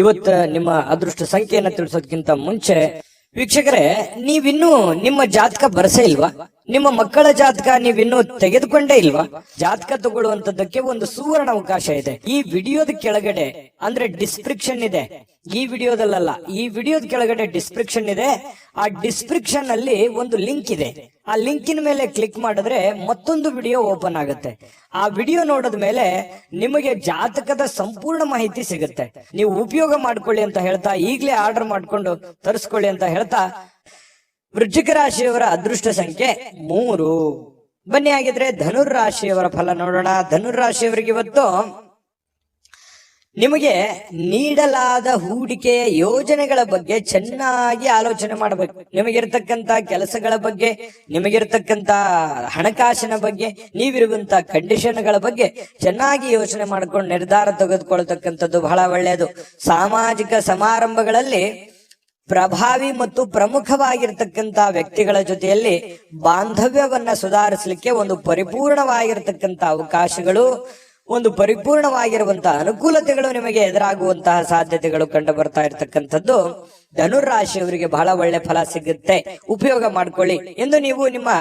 ಇವತ್ತು ನಿಮ್ಮ ಅದೃಷ್ಟ ಸಂಖ್ಯೆಯನ್ನ ತಿಳಿಸೋದಕ್ಕಿಂತ ಮುಂಚೆ ವೀಕ್ಷಕರೇ, ನೀವಿನ್ನೂ ನಿಮ್ಮ ಜಾತಕ ಬರಸೇ ಇಲ್ವಾ? ನಿಮ್ಮ ಮಕ್ಕಳ ಜಾತಕ ನೀವಿನ್ನೂ ತೆಗೆದುಕೊಂಡೇ ಇಲ್ವಾ? ಜಾತಕ ತಗೊಳ್ಳುವಂತದ್ದಕ್ಕೆ ಒಂದು ಸುವರ್ಣ ಅವಕಾಶ ಇದೆ. ಈ ವಿಡಿಯೋದ ಕೆಳಗಡೆ ಅಂದ್ರೆ ಡಿಸ್ಕ್ರಿಪ್ಷನ್ ಇದೆ, ಈ ವಿಡಿಯೋದಲ್ಲ, ಈ ವಿಡಿಯೋದ ಕೆಳಗಡೆ ಡಿಸ್ಕ್ರಿಪ್ಷನ್ ಇದೆ. ಆ ಡಿಸ್ಕ್ರಿಪ್ಷನ್ ಅಲ್ಲಿ ಒಂದು ಲಿಂಕ್ ಇದೆ. ಆ ಲಿಂಕಿನ ಮೇಲೆ ಕ್ಲಿಕ್ ಮಾಡಿದ್ರೆ ಮತ್ತೊಂದು ವಿಡಿಯೋ ಓಪನ್ ಆಗುತ್ತೆ. ಆ ವಿಡಿಯೋ ನೋಡಿದ ಮೇಲೆ ನಿಮಗೆ ಜಾತಕದ ಸಂಪೂರ್ಣ ಮಾಹಿತಿ ಸಿಗುತ್ತೆ. ನೀವು ಉಪಯೋಗ ಮಾಡ್ಕೊಳ್ಳಿ ಅಂತ ಹೇಳ್ತಾ, ಈಗಲೇ ಆರ್ಡರ್ ಮಾಡ್ಕೊಂಡು ತರಿಸ್ಕೊಳ್ಳಿ ಅಂತ ಹೇಳ್ತಾ, ವೃಶ್ಚಿಕ ರಾಶಿಯವರ ಅದೃಷ್ಟ ಸಂಖ್ಯೆ 3. ಬನ್ನಿ ಹಾಗಿದ್ರೆ ಧನುರ್ ರಾಶಿಯವರ ಫಲ ನೋಡೋಣ. ಧನುರ್ ರಾಶಿಯವರಿಗೆ ಇವತ್ತು ನಿಮಗೆ ನೀಡಲಾದ ಹೂಡಿಕೆಯ ಯೋಜನೆಗಳ ಬಗ್ಗೆ ಚೆನ್ನಾಗಿ ಆಲೋಚನೆ ಮಾಡಬೇಕು. ನಿಮಗಿರ್ತಕ್ಕಂತ ಕೆಲಸಗಳ ಬಗ್ಗೆ, ನಿಮಗಿರ್ತಕ್ಕಂತ ಹಣಕಾಸಿನ ಬಗ್ಗೆ, ನೀವಿರುವಂತ ಕಂಡೀಷನ್ಗಳ ಬಗ್ಗೆ ಚೆನ್ನಾಗಿ ಯೋಚನೆ ಮಾಡ್ಕೊಂಡು ನಿರ್ಧಾರ ತೆಗೆದುಕೊಳ್ತಕ್ಕಂಥದ್ದು ಬಹಳ ಒಳ್ಳೆಯದು. ಸಾಮಾಜಿಕ ಸಮಾರಂಭಗಳಲ್ಲಿ ಪ್ರಭಾವಿ ಮತ್ತು ಪ್ರಮುಖವಾಗಿರ್ತಕ್ಕಂತ ವ್ಯಕ್ತಿಗಳ ಜೊತೆಯಲ್ಲಿ ಬಾಂಧವ್ಯವನ್ನ ಸುಧಾರಿಸಲಿಕ್ಕೆ ಒಂದು ಪರಿಪೂರ್ಣವಾಗಿರ್ತಕ್ಕಂಥ ಅವಕಾಶಗಳು, ಒಂದು ಪರಿಪೂರ್ಣವಾಗಿರುವಂತಹ ಅನುಕೂಲತೆಗಳು ನಿಮಗೆ ಎದುರಾಗುವಂತಹ ಸಾಧ್ಯತೆಗಳು ಕಂಡು ಬರ್ತಾ ಇರತಕ್ಕಂಥದ್ದು. ಧನುರ್ ರಾಶಿಯವರಿಗೆ ಬಹಳ ಒಳ್ಳೆ ಫಲ ಸಿಗುತ್ತೆ, ಉಪಯೋಗ ಮಾಡ್ಕೊಳ್ಳಿ ಎಂದು ನೀವು ನಿಮ್ಮ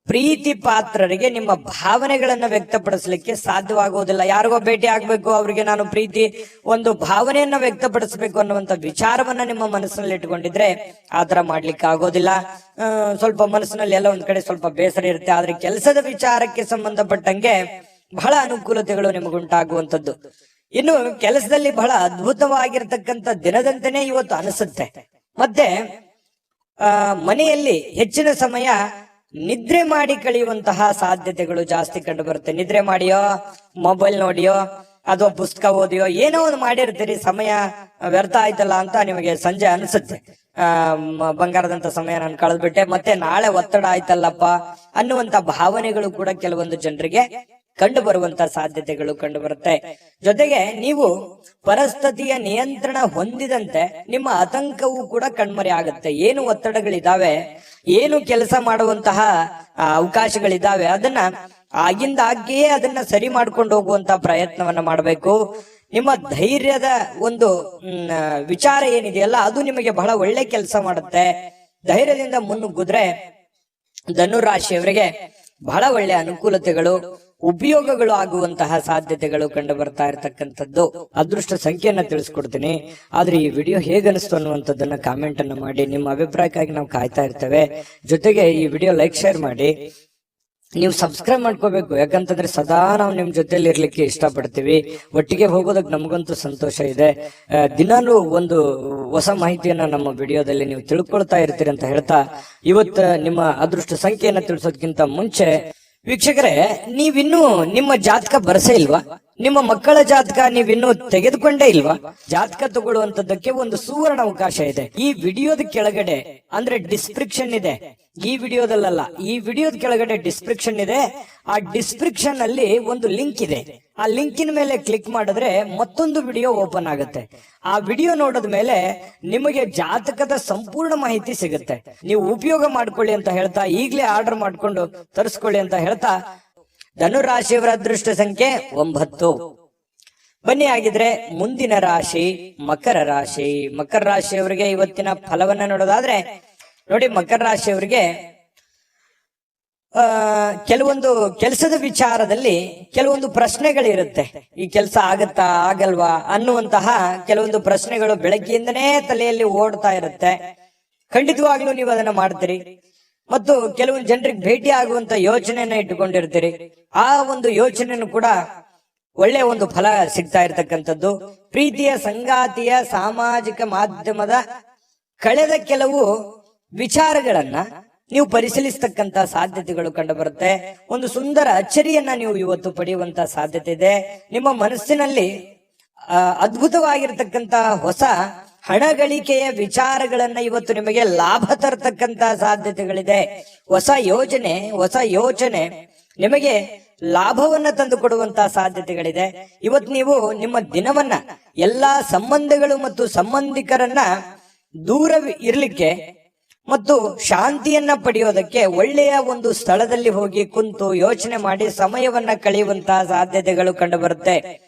ಪ್ರೀತಿ ಪಾತ್ರರಿಗೆ ನಿಮ್ಮ ಭಾವನೆಗಳನ್ನ ವ್ಯಕ್ತಪಡಿಸಲಿಕ್ಕೆ ಸಾಧ್ಯವಾಗುವುದಿಲ್ಲ. ಯಾರಿಗೋ ಭೇಟಿ ಆಗ್ಬೇಕು, ಅವರಿಗೆ ನಾನು ಪ್ರೀತಿ ಒಂದು ಭಾವನೆಯನ್ನ ವ್ಯಕ್ತಪಡಿಸಬೇಕು ಅನ್ನುವಂತ ವಿಚಾರವನ್ನ ನಿಮ್ಮ ಮನಸ್ಸಿನಲ್ಲಿ ಇಟ್ಕೊಂಡಿದ್ರೆ ಆತರ ಮಾಡ್ಲಿಕ್ಕೆ ಆಗೋದಿಲ್ಲ. ಸ್ವಲ್ಪ ಮನಸ್ಸಿನಲ್ಲಿ ಎಲ್ಲ ಒಂದ್ ಕಡೆ ಸ್ವಲ್ಪ ಬೇಸರ ಇರುತ್ತೆ. ಆದ್ರೆ ಕೆಲಸದ ವಿಚಾರಕ್ಕೆ ಸಂಬಂಧಪಟ್ಟಂಗೆ ಬಹಳ ಅನುಕೂಲತೆಗಳು ನಿಮಗುಂಟಾಗುವಂಥದ್ದು. ಇನ್ನು ಕೆಲಸದಲ್ಲಿ ಬಹಳ ಅದ್ಭುತವಾಗಿರ್ತಕ್ಕಂಥ ದಿನದಂತೆಯೇ ಇವತ್ತು ಅನಿಸುತ್ತೆ. ಮತ್ತೆ ಮನೆಯಲ್ಲಿ ಹೆಚ್ಚಿನ ಸಮಯ ನಿದ್ರೆ ಮಾಡಿ ಕಳೆಯುವಂತಹ ಸಾಧ್ಯತೆಗಳು ಜಾಸ್ತಿ ಕಂಡು ಬರುತ್ತೆ. ನಿದ್ರೆ ಮಾಡಿಯೋ, ಮೊಬೈಲ್ ನೋಡಿಯೋ, ಅಥವಾ ಪುಸ್ತಕ ಓದಿಯೋ, ಏನೋ ಒಂದು ಮಾಡಿರ್ತೀರಿ, ಸಮಯ ವ್ಯರ್ಥ ಆಯ್ತಲ್ಲ ಅಂತ ನಿಮಗೆ ಸಂಜೆ ಅನಿಸುತ್ತೆ. ಬಂಗಾರದಂತ ಸಮಯ ನಾನು ಕಳೆದ್ಬಿಟ್ಟೆ, ಮತ್ತೆ ನಾಳೆ ಒತ್ತಡ ಆಯ್ತಲ್ಲಪ್ಪ ಅನ್ನುವಂತ ಭಾವನೆಗಳು ಕೂಡ ಕೆಲವೊಂದು ಜನರಿಗೆ ಕಂಡು ಬರುವಂತ ಸಾಧ್ಯತೆಗಳು ಕಂಡು ಬರುತ್ತೆ. ಜೊತೆಗೆ ನೀವು ಪರಿಸ್ಥಿತಿಯ ನಿಯಂತ್ರಣ ಹೊಂದಿದಂತೆ ನಿಮ್ಮ ಆತಂಕವೂ ಕೂಡ ಕಣ್ಮರೆ ಆಗುತ್ತೆ. ಏನು ಒತ್ತಡಗಳಿದಾವೆ, ಏನು ಕೆಲಸ ಮಾಡುವಂತಹ ಅವಕಾಶಗಳಿದಾವೆ, ಅದನ್ನ ಆಗಿಂದಾಗಿಯೇ ಅದನ್ನ ಸರಿ ಮಾಡ್ಕೊಂಡು ಹೋಗುವಂತ ಪ್ರಯತ್ನವನ್ನ ಮಾಡಬೇಕು. ನಿಮ್ಮ ಧೈರ್ಯದ ಒಂದು ವಿಚಾರ ಏನಿದೆಯಲ್ಲ, ಅದು ನಿಮಗೆ ಬಹಳ ಒಳ್ಳೆ ಕೆಲಸ ಮಾಡುತ್ತೆ. ಧೈರ್ಯದಿಂದ ಮುನ್ನುಗ್ಗಿದ್ರೆ ಧನುರ್ ರಾಶಿಯವರಿಗೆ ಬಹಳ ಒಳ್ಳೆ ಅನುಕೂಲತೆಗಳು, ಉಪಯೋಗಗಳು ಆಗುವಂತಹ ಸಾಧ್ಯತೆಗಳು ಕಂಡು ಬರ್ತಾ ಇರತಕ್ಕಂಥದ್ದು. ಅದೃಷ್ಟ ಸಂಖ್ಯೆಯನ್ನ ತಿಳಿಸ್ಕೊಡ್ತೀನಿ. ಆದ್ರೆ ಈ ವಿಡಿಯೋ ಹೇಗನಿಸ್ತು ಅನ್ನುವಂಥದ್ದನ್ನ ಕಾಮೆಂಟ್ ಅನ್ನ ಮಾಡಿ. ನಿಮ್ಮ ಅಭಿಪ್ರಾಯಕ್ಕಾಗಿ ನಾವು ಕಾಯ್ತಾ ಇರ್ತೇವೆ. ಜೊತೆಗೆ ಈ ವಿಡಿಯೋ ಲೈಕ್, ಶೇರ್ ಮಾಡಿ. ನೀವು ಸಬ್ಸ್ಕ್ರೈಬ್ ಮಾಡ್ಕೋಬೇಕು, ಯಾಕಂತಂದ್ರೆ ಸದಾ ನಾವು ನಿಮ್ ಜೊತೆಲಿ ಇರ್ಲಿಕ್ಕೆ ಇಷ್ಟಪಡ್ತೀವಿ. ಒಟ್ಟಿಗೆ ಹೋಗೋದಕ್ಕೆ ನಮಗಂತೂ ಸಂತೋಷ ಇದೆ. ದಿನಾಲೂ ಒಂದು ಹೊಸ ಮಾಹಿತಿಯನ್ನ ನಮ್ಮ ವಿಡಿಯೋದಲ್ಲಿ ನೀವು ತಿಳ್ಕೊಳ್ತಾ ಇರ್ತೀರಿ ಅಂತ ಹೇಳ್ತಾ, ಇವತ್ತು ನಿಮ್ಮ ಅದೃಷ್ಟ ಸಂಖ್ಯೆಯನ್ನ ತಿಳಿಸೋದಕ್ಕಿಂತ ಮುಂಚೆ ವೀಕ್ಷಕರೇ, ನೀವಿನ್ನೂ ನಿಮ್ಮ ಜಾತಕ ಬರಸೇ ಇಲ್ವಾ? ನಿಮ್ಮ ಮಕ್ಕಳ ಜಾತಕ ನೀವಿನ್ನೂ ತೆಗೆದುಕೊಂಡೇ ಇಲ್ವಾ? ಜಾತಕ ತಗೊಳ್ಳುವಂತದ್ದಕ್ಕೆ ಒಂದು ಸುವರ್ಣ ಅವಕಾಶ ಇದೆ. ಈ ವಿಡಿಯೋದ ಕೆಳಗಡೆ ಅಂದ್ರೆ ಡಿಸ್ಕ್ರಿಪ್ಷನ್ ಇದೆ, ಈ ವಿಡಿಯೋದಲ್ಲ, ಈ ವಿಡಿಯೋದ ಕೆಳಗಡೆ ಡಿಸ್ಕ್ರಿಪ್ಷನ್ ಇದೆ. ಆ ಡಿಸ್ಕ್ರಿಪ್ಷನ್ ಅಲ್ಲಿ ಒಂದು ಲಿಂಕ್ ಇದೆ. ಆ ಲಿಂಕಿನ ಮೇಲೆ ಕ್ಲಿಕ್ ಮಾಡಿದ್ರೆ ಮತ್ತೊಂದು ವಿಡಿಯೋ ಓಪನ್ ಆಗುತ್ತೆ. ಆ ವಿಡಿಯೋ ನೋಡಿದ ಮೇಲೆ ನಿಮಗೆ ಜಾತಕದ ಸಂಪೂರ್ಣ ಮಾಹಿತಿ ಸಿಗುತ್ತೆ. ನೀವು ಉಪಯೋಗ ಮಾಡ್ಕೊಳ್ಳಿ ಅಂತ ಹೇಳ್ತಾ, ಈಗಲೇ ಆರ್ಡರ್ ಮಾಡ್ಕೊಂಡು ತರಿಸ್ಕೊಳ್ಳಿ ಅಂತ ಹೇಳ್ತಾ, ಧನುರ್ ರಾಶಿಯವರ ಅದೃಷ್ಟ ಸಂಖ್ಯೆ 9. ಬನ್ನಿ ಹಾಗಿದ್ರೆ ಮುಂದಿನ ರಾಶಿ ಮಕರ ರಾಶಿ. ಮಕರ ರಾಶಿಯವರಿಗೆ ಇವತ್ತಿನ ಫಲವನ್ನ ನೋಡೋದಾದ್ರೆ ನೋಡಿ, ಮಕರ ರಾಶಿಯವರಿಗೆ ಕೆಲವೊಂದು ಕೆಲಸದ ವಿಚಾರದಲ್ಲಿ ಕೆಲವೊಂದು ಪ್ರಶ್ನೆಗಳಿರುತ್ತೆ. ಈ ಕೆಲಸ ಆಗತ್ತಾ ಆಗಲ್ವಾ ಅನ್ನುವಂತಹ ಕೆಲವೊಂದು ಪ್ರಶ್ನೆಗಳು ಬೆಳಗ್ಗೆಯಿಂದನೇ ತಲೆಯಲ್ಲಿ ಓಡ್ತಾ ಇರುತ್ತೆ. ಖಂಡಿತವಾಗ್ಲೂ ನೀವು ಅದನ್ನ ಮಾಡ್ತೀರಿ. ಮತ್ತು ಕೆಲವೊಂದು ಜನರಿಗೆ ಭೇಟಿ ಆಗುವಂತ ಯೋಚನೆಯನ್ನ ಇಟ್ಟುಕೊಂಡಿರ್ತೀರಿ. ಆ ಒಂದು ಯೋಚನೆಯನ್ನು ಕೂಡ ಒಳ್ಳೆ ಒಂದು ಫಲ ಸಿಗ್ತಾ ಇರ್ತಕ್ಕಂಥದ್ದು. ಪ್ರೀತಿಯ ಸಂಗಾತಿಯ ಸಾಮಾಜಿಕ ಮಾಧ್ಯಮದ ಕಳೆದ ಕೆಲವು ವಿಚಾರಗಳನ್ನ ನೀವು ಪರಿಶೀಲಿಸತಕ್ಕಂತ ಸಾಧ್ಯತೆಗಳು ಕಂಡು ಬರುತ್ತೆ. ಒಂದು ಸುಂದರ ಅಚ್ಚರಿಯನ್ನ ನೀವು ಇವತ್ತು ಪಡೆಯುವಂತ ಸಾಧ್ಯತೆ ಇದೆ. ನಿಮ್ಮ ಮನಸ್ಸಿನಲ್ಲಿ ಅದ್ಭುತವಾಗಿರ್ತಕ್ಕಂತ ಹೊಸ ಹಣ ಗಳಿಕೆಯ ವಿಚಾರಗಳನ್ನ ಇವತ್ತು ನಿಮಗೆ ಲಾಭ ತರತಕ್ಕಂತ ಸಾಧ್ಯತೆಗಳಿದೆ. ಹೊಸ ಯೋಚನೆ ನಿಮಗೆ ಲಾಭವನ್ನ ತಂದು ಕೊಡುವಂತಹ ಸಾಧ್ಯತೆಗಳಿದೆ. ಇವತ್ತು ನೀವು ನಿಮ್ಮ ದಿನವನ್ನ ಎಲ್ಲಾ ಸಂಬಂಧಗಳು ಮತ್ತು ಸಂಬಂಧಿಕರನ್ನ ದೂರ ಇರ್ಲಿಕ್ಕೆ ಮತ್ತು ಶಾಂತಿಯನ್ನ ಪಡೆಯೋದಕ್ಕೆ ಒಳ್ಳೆಯ ಒಂದು ಸ್ಥಳದಲ್ಲಿ ಹೋಗಿ ಕುಂತು ಯೋಚನೆ ಮಾಡಿ ಸಮಯವನ್ನ ಕಳೆಯುವಂತಹ ಸಾಧ್ಯತೆಗಳು ಕಂಡು ಬರುತ್ತೆ.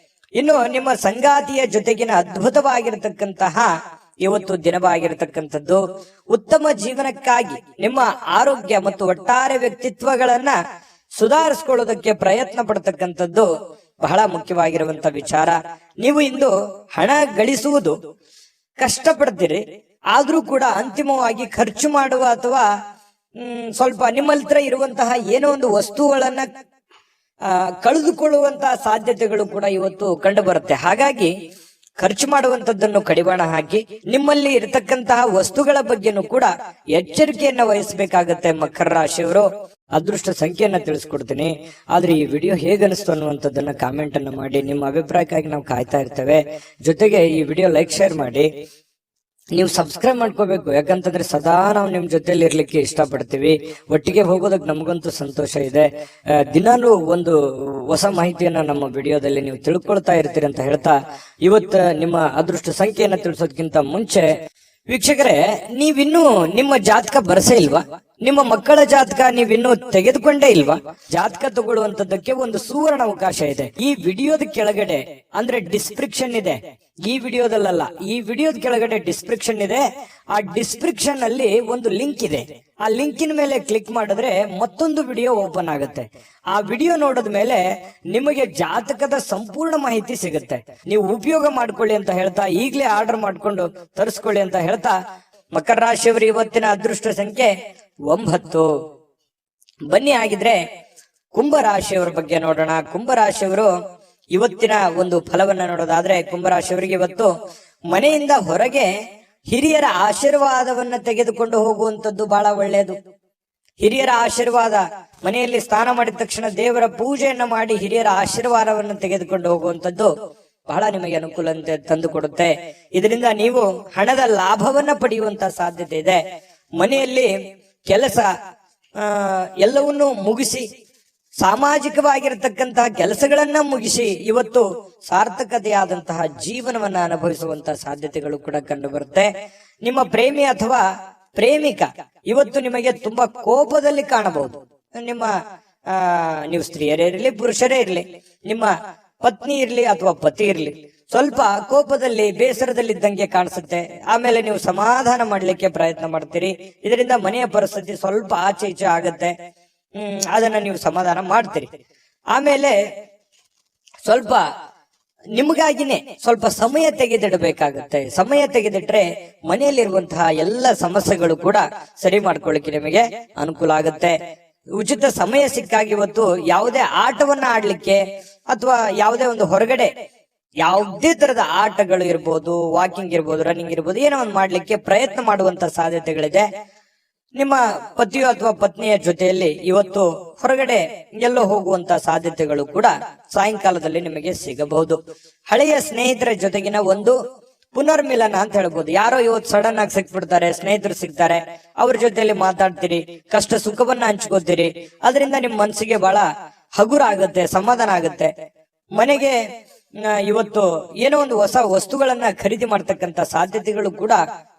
ಇನ್ನು ನಿಮ್ಮ ಸಂಗಾತಿಯ ಜೊತೆಗಿನ ಅದ್ಭುತವಾಗಿರತಕ್ಕಂತಹ ಇವತ್ತು ದಿನವಾಗಿರತಕ್ಕಂಥದ್ದು. ಉತ್ತಮ ಜೀವನಕ್ಕಾಗಿ ನಿಮ್ಮ ಆರೋಗ್ಯ ಮತ್ತು ಒಟ್ಟಾರೆ ವ್ಯಕ್ತಿತ್ವಗಳನ್ನ ಸುಧಾರಿಸಿಕೊಳ್ಳೋದಕ್ಕೆ ಪ್ರಯತ್ನ ಪಡ್ತಕ್ಕಂಥದ್ದು ಬಹಳ ಮುಖ್ಯವಾಗಿರುವಂತ ವಿಚಾರ. ನೀವು ಇಂದು ಹಣ ಗಳಿಸುವುದು ಕಷ್ಟಪಡ್ತೀರಿ, ಆದ್ರೂ ಕೂಡ ಅಂತಿಮವಾಗಿ ಖರ್ಚು ಮಾಡುವ ಅಥವಾ ಸ್ವಲ್ಪ ನಿಮ್ಮ ಹತ್ರ ಇರುವಂತಹ ಏನೋ ಒಂದು ವಸ್ತುಗಳನ್ನ ಕಳೆದುಕೊಳ್ಳುವಂತಹ ಸಾಧ್ಯತೆಗಳು ಕೂಡ ಇವತ್ತು ಕಂಡು ಬರುತ್ತೆ. ಹಾಗಾಗಿ ಖರ್ಚು ಮಾಡುವಂತದ್ದನ್ನು ಕಡಿವಾಣ ಹಾಕಿ ನಿಮ್ಮಲ್ಲಿ ಇರತಕ್ಕಂತಹ ವಸ್ತುಗಳ ಬಗ್ಗೆನೂ ಕೂಡ ಎಚ್ಚರಿಕೆಯನ್ನ ವಹಿಸಬೇಕಾಗತ್ತೆ. ಮಕರ ರಾಶಿಯವರು ಅದೃಷ್ಟ ಸಂಖ್ಯೆಯನ್ನ ತಿಳಿಸ್ಕೊಡ್ತೀನಿ. ಆದ್ರೆ ಈ ವಿಡಿಯೋ ಹೇಗನಿಸ್ತು ಅನ್ನುವಂಥದ್ದನ್ನ ಕಾಮೆಂಟ್ ಅನ್ನ ಮಾಡಿ. ನಿಮ್ಮ ಅಭಿಪ್ರಾಯಕ್ಕಾಗಿ ನಾವು ಕಾಯ್ತಾ ಇರ್ತೇವೆ. ಜೊತೆಗೆ ಈ ವಿಡಿಯೋ ಲೈಕ್ ಶೇರ್ ಮಾಡಿ. ನೀವು ಸಬ್ಸ್ಕ್ರೈಬ್ ಮಾಡ್ಕೋಬೇಕು, ಯಾಕಂತಂದ್ರೆ ಸದಾ ನಾವು ನಿಮ್ ಜೊತೆಲಿ ಇರ್ಲಿಕ್ಕೆ ಇಷ್ಟಪಡ್ತೀವಿ. ಒಟ್ಟಿಗೆ ಹೋಗೋದಕ್ಕೆ ನಮಗಂತೂ ಸಂತೋಷ ಇದೆ. ದಿನಾಲೂ ಒಂದು ಹೊಸ ಮಾಹಿತಿಯನ್ನ ನಮ್ಮ ವಿಡಿಯೋದಲ್ಲಿ ನೀವು ತಿಳ್ಕೊಳ್ತಾ ಇರ್ತೀರಿ ಅಂತ ಹೇಳ್ತಾ, ಇವತ್ತು ನಿಮ್ಮ ಅದೃಷ್ಟ ಸಂಖ್ಯೆಯನ್ನ ತಿಳಿಸೋದಕ್ಕಿಂತ ಮುಂಚೆ ವೀಕ್ಷಕರೇ, ನೀವಿನ್ನೂ ನಿಮ್ಮ ಜಾತಕ ಬರಸೇ ಇಲ್ವಾ? ನಿಮ್ಮ ಮಕ್ಕಳ ಜಾತಕ ನೀವಿನ್ನೂ ತೆಗೆದುಕೊಂಡೇ ಇಲ್ವಾ? ಜಾತಕ ತಗೊಳ್ಳುವಂತದ್ದಕ್ಕೆ ಒಂದು ಸುವರ್ಣ ಅವಕಾಶ ಇದೆ. ಈ ವಿಡಿಯೋದ ಕೆಳಗಡೆ ಅಂದ್ರೆ ಡಿಸ್ಕ್ರಿಪ್ಷನ್ ಇದೆ. ಈ ವಿಡಿಯೋದಲ್ಲ, ಈ ವಿಡಿಯೋದ ಕೆಳಗಡೆ ಡಿಸ್ಕ್ರಿಪ್ಷನ್ ಇದೆ. ಆ ಡಿಸ್ಕ್ರಿಪ್ಷನ್ ಅಲ್ಲಿ ಒಂದು ಲಿಂಕ್ ಇದೆ. ಆ ಲಿಂಕಿನ ಮೇಲೆ ಕ್ಲಿಕ್ ಮಾಡಿದ್ರೆ ಮತ್ತೊಂದು ವಿಡಿಯೋ ಓಪನ್ ಆಗುತ್ತೆ. ಆ ವಿಡಿಯೋ ನೋಡಿದ ಮೇಲೆ ನಿಮಗೆ ಜಾತಕದ ಸಂಪೂರ್ಣ ಮಾಹಿತಿ ಸಿಗುತ್ತೆ. ನೀವು ಉಪಯೋಗ ಮಾಡ್ಕೊಳ್ಳಿ ಅಂತ ಹೇಳ್ತಾ, ಈಗಲೇ ಆರ್ಡರ್ ಮಾಡ್ಕೊಂಡು ತರಿಸ್ಕೊಳ್ಳಿ ಅಂತ ಹೇಳ್ತಾ, ಮಕರ ರಾಶಿಯವರು ಇವತ್ತಿನ ಅದೃಷ್ಟ ಸಂಖ್ಯೆ 9. ಬನ್ನಿ ಆಗಿದ್ರೆ ಕುಂಭರಾಶಿಯವರ ಬಗ್ಗೆ ನೋಡೋಣ. ಕುಂಭರಾಶಿಯವರು ಇವತ್ತಿನ ಒಂದು ಫಲವನ್ನ ನೋಡೋದಾದ್ರೆ, ಕುಂಭರಾಶಿಯವರಿಗೆ ಇವತ್ತು ಮನೆಯಿಂದ ಹೊರಗೆ ಹಿರಿಯರ ಆಶೀರ್ವಾದವನ್ನ ತೆಗೆದುಕೊಂಡು ಹೋಗುವಂತದ್ದು ಬಹಳ ಒಳ್ಳೆಯದು. ಹಿರಿಯರ ಆಶೀರ್ವಾದ, ಮನೆಯಲ್ಲಿ ಸ್ನಾನ ಮಾಡಿದ ತಕ್ಷಣ ದೇವರ ಪೂಜೆಯನ್ನ ಮಾಡಿ ಹಿರಿಯರ ಆಶೀರ್ವಾದವನ್ನು ತೆಗೆದುಕೊಂಡು ಹೋಗುವಂತದ್ದು ಬಹಳ ನಿಮಗೆ ಅನುಕೂಲ ತಂದು ಕೊಡುತ್ತೆ. ಇದರಿಂದ ನೀವು ಹಣದ ಲಾಭವನ್ನ ಪಡೆಯುವಂತ ಸಾಧ್ಯತೆ ಇದೆ. ಮನೆಯಲ್ಲಿ ಕೆಲಸ ಎಲ್ಲವನ್ನೂ ಮುಗಿಸಿ, ಸಾಮಾಜಿಕವಾಗಿರತಕ್ಕಂತಹ ಕೆಲಸಗಳನ್ನ ಮುಗಿಸಿ ಇವತ್ತು ಸಾರ್ಥಕತೆಯಾದಂತಹ ಜೀವನವನ್ನ ಅನುಭವಿಸುವಂತಹ ಸಾಧ್ಯತೆಗಳು ಕೂಡ ಕಂಡು ಬರುತ್ತೆ. ನಿಮ್ಮ ಪ್ರೇಮಿ ಅಥವಾ ಪ್ರೇಮಿಕ ಇವತ್ತು ನಿಮಗೆ ತುಂಬಾ ಕೋಪದಲ್ಲಿ ಕಾಣಬಹುದು. ನಿಮ್ಮ ನೀವು ಸ್ತ್ರೀಯರೇ ಇರಲಿ, ಪುರುಷರೇ ಇರಲಿ, ನಿಮ್ಮ ಪತ್ನಿ ಇರ್ಲಿ ಅಥವಾ ಪತಿ ಇರ್ಲಿ, ಸ್ವಲ್ಪ ಕೋಪದಲ್ಲಿ ಬೇಸರದಲ್ಲಿದ್ದಂಗೆ ಕಾಣಿಸುತ್ತೆ. ಆಮೇಲೆ ನೀವು ಸಮಾಧಾನ ಮಾಡ್ಲಿಕ್ಕೆ ಪ್ರಯತ್ನ ಮಾಡ್ತೀರಿ. ಇದರಿಂದ ಮನೆಯ ಪರಿಸ್ಥಿತಿ ಸ್ವಲ್ಪ ಆಚೆ ಈಚೆ ಆಗತ್ತೆ. ಅದನ್ನ ನೀವು ಸಮಾಧಾನ ಮಾಡ್ತೀರಿ. ಆಮೇಲೆ ಸ್ವಲ್ಪ ನಿಮಗಾಗಿನೇ ಸ್ವಲ್ಪ ಸಮಯ ತೆಗೆದಿಡಬೇಕಾಗುತ್ತೆ. ಸಮಯ ತೆಗೆದಿಟ್ರೆ ಮನೆಯಲ್ಲಿರುವಂತಹ ಎಲ್ಲ ಸಮಸ್ಯೆಗಳು ಕೂಡ ಸರಿ ಮಾಡ್ಕೊಳ್ಳಿಕ್ಕೆ ನಿಮಗೆ ಅನುಕೂಲ ಆಗುತ್ತೆ. ಉಚಿತ ಸಮಯ ಸಿಕ್ಕಾಗ ಇವತ್ತು ಯಾವುದೇ ಆಟವನ್ನ ಆಡ್ಲಿಕ್ಕೆ ಅಥವಾ ಯಾವುದೇ ಒಂದು ಹೊರಗಡೆ ಯಾವುದೇ ತರದ ಆಟಗಳು ಇರ್ಬೋದು, ವಾಕಿಂಗ್ ಇರ್ಬೋದು, ರನ್ನಿಂಗ್ ಇರ್ಬೋದು, ಏನೋ ಒಂದು ಮಾಡ್ಲಿಕ್ಕೆ ಪ್ರಯತ್ನ ಮಾಡುವಂತ ಸಾಧ್ಯತೆಗಳಿದೆ. ನಿಮ್ಮ ಪತಿಯು ಅಥವಾ ಪತ್ನಿಯ ಜೊತೆಯಲ್ಲಿ ಇವತ್ತು ಹೊರಗಡೆ ಎಲ್ಲೋ ಹೋಗುವಂತ ಸಾಧ್ಯತೆಗಳು ಕೂಡ ಸಾಯಂಕಾಲದಲ್ಲಿ ನಿಮಗೆ ಸಿಗಬಹುದು. ಹಳೆಯ ಸ್ನೇಹಿತರ ಜೊತೆಗಿನ ಒಂದು ಪುನರ್ಮಿಲನ ಅಂತ ಹೇಳ್ಬೋದು. ಯಾರೋ ಇವತ್ತು ಸಡನ್ ಆಗಿ ಸಿಕ್ಬಿಡ್ತಾರೆ, ಸ್ನೇಹಿತರು ಸಿಗ್ತಾರೆ, ಅವ್ರ ಜೊತೆಯಲ್ಲಿ ಮಾತಾಡ್ತೀರಿ, ಕಷ್ಟ ಸುಖವನ್ನ ಹಂಚ್ಕೋತೀರಿ. ಅದರಿಂದ ನಿಮ್ ಮನಸ್ಸಿಗೆ ಬಹಳ ಹಗುರ ಆಗುತ್ತೆ, ಸಮಾಧಾನ ಆಗುತ್ತೆ. ಮನೆಗೆ ಇವತ್ತು ಏನೋ ಒಂದು ಹೊಸ ವಸ್ತುಗಳನ್ನ ಖರೀದಿ ಮಾಡ್ತಕ್ಕಂತ ಸಾಧ್ಯತೆಗಳು ಕೂಡ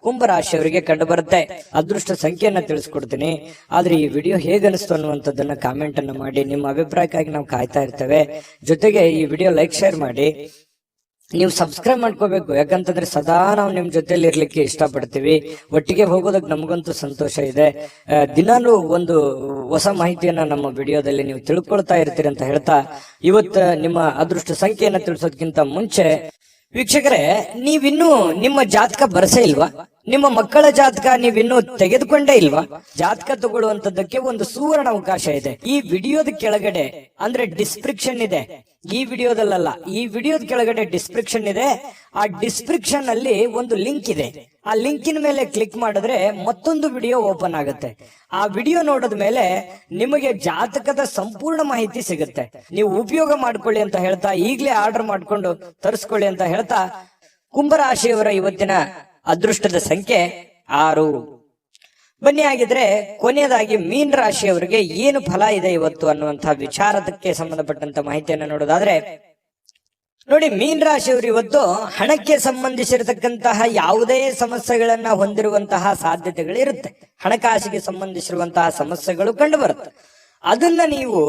ಕುಂಭರಾಶಿಯವರಿಗೆ ಕಂಡು ಬರುತ್ತೆ. ಅದೃಷ್ಟ ಸಂಖ್ಯೆಯನ್ನ ತಿಳಿಸ್ಕೊಡ್ತೀನಿ. ಆದ್ರೆ ಈ ವಿಡಿಯೋ ಹೇಗನಿಸ್ತು ಅನ್ನುವಂಥದ್ದನ್ನ ಕಾಮೆಂಟ್ ಅನ್ನ ಮಾಡಿ. ನಿಮ್ಮ ಅಭಿಪ್ರಾಯಕ್ಕಾಗಿ ನಾವು ಕಾಯ್ತಾ ಇರ್ತೇವೆ. ಜೊತೆಗೆ ಈ ವಿಡಿಯೋ ಲೈಕ್ ಶೇರ್ ಮಾಡಿ. ನೀವು ಸಬ್ಸ್ಕ್ರೈಬ್ ಮಾಡ್ಕೋಬೇಕು, ಯಾಕಂತಂದ್ರೆ ಸದಾ ನಾವು ನಿಮ್ ಜೊತೆಲಿ ಇರ್ಲಿಕ್ಕೆ ಇಷ್ಟಪಡ್ತೀವಿ. ಒಟ್ಟಿಗೆ ಹೋಗೋದಕ್ಕೆ ನಮಗಂತೂ ಸಂತೋಷ ಇದೆ. ದಿನಾಲೂ ಒಂದು ಹೊಸ ಮಾಹಿತಿಯನ್ನ ನಮ್ಮ ವಿಡಿಯೋದಲ್ಲಿ ನೀವು ತಿಳ್ಕೊಳ್ತಾ ಇರ್ತೀರಿ ಅಂತ ಹೇಳ್ತಾ, ಇವತ್ತು ನಿಮ್ಮ ಅದೃಷ್ಟ ಸಂಖ್ಯೆಯನ್ನ ತಿಳಿಸೋದಕ್ಕಿಂತ ಮುಂಚೆ ವೀಕ್ಷಕರೇ, ನೀವಿನ್ನೂ ನಿಮ್ಮ ಜಾತಕ ಬರಸೇ ಇಲ್ವಾ? ನಿಮ್ಮ ಮಕ್ಕಳ ಜಾತಕ ನೀವಿನ್ನೂ ತೆಗೆದುಕೊಂಡೇ ಇಲ್ವಾ? ಜಾತಕ ತಗೊಳ್ಳುವಂತದ್ದಕ್ಕೆ ಒಂದು ಸುವರ್ಣ ಅವಕಾಶ ಇದೆ. ಈ ವಿಡಿಯೋದ ಕೆಳಗಡೆ ಅಂದ್ರೆ ಡಿಸ್ಕ್ರಿಪ್ಷನ್ ಇದೆ. ಈ ವಿಡಿಯೋದಲ್ಲ, ಈ ವಿಡಿಯೋದ ಕೆಳಗಡೆ ಡಿಸ್ಕ್ರಿಪ್ಷನ್ ಇದೆ. ಆ ಡಿಸ್ಕ್ರಿಪ್ಷನ್ ಅಲ್ಲಿ ಒಂದು ಲಿಂಕ್ ಇದೆ. ಆ ಲಿಂಕಿನ ಮೇಲೆ ಕ್ಲಿಕ್ ಮಾಡಿದ್ರೆ ಮತ್ತೊಂದು ವಿಡಿಯೋ ಓಪನ್ ಆಗುತ್ತೆ. ಆ ವಿಡಿಯೋ ನೋಡಿದ ಮೇಲೆ ನಿಮಗೆ ಜಾತಕದ ಸಂಪೂರ್ಣ ಮಾಹಿತಿ ಸಿಗುತ್ತೆ. ನೀವು ಉಪಯೋಗ ಮಾಡ್ಕೊಳ್ಳಿ ಅಂತ ಹೇಳ್ತಾ, ಈಗಲೇ ಆರ್ಡರ್ ಮಾಡ್ಕೊಂಡು ತರಿಸ್ಕೊಳ್ಳಿ ಅಂತ ಹೇಳ್ತಾ, ಕುಂಭರಾಶಿಯವರ ಇವತ್ತಿನ ಅದೃಷ್ಟದ ಸಂಖ್ಯೆ 6. ಬನ್ನಿ ಆಗಿದ್ರೆ ಕೊನೆಯದಾಗಿ ಮೀನ ರಾಶಿಯವರಿಗೆ ಏನು ಫಲ ಇದೆ ಇವತ್ತು ಅನ್ನುವಂತಹ ವಿಚಾರಕ್ಕೆ ಸಂಬಂಧಪಟ್ಟಂತ ಮಾಹಿತಿಯನ್ನು ನೋಡೋದಾದ್ರೆ, ನೋಡಿ, ಮೀನ ರಾಶಿಯವರು ಇವತ್ತು ಹಣಕ್ಕೆ ಸಂಬಂಧಿಸಿರತಕ್ಕಂತಹ ಯಾವುದೇ ಸಮಸ್ಯೆಗಳನ್ನ ಹೊಂದಿರುವಂತಹ ಸಾಧ್ಯತೆಗಳಿರುತ್ತೆ. ಹಣಕಾಸಿಗೆ ಸಂಬಂಧಿಸಿರುವಂತಹ ಸಮಸ್ಯೆಗಳು ಕಂಡು ಬರುತ್ತೆ. ಅದನ್ನ ನೀವು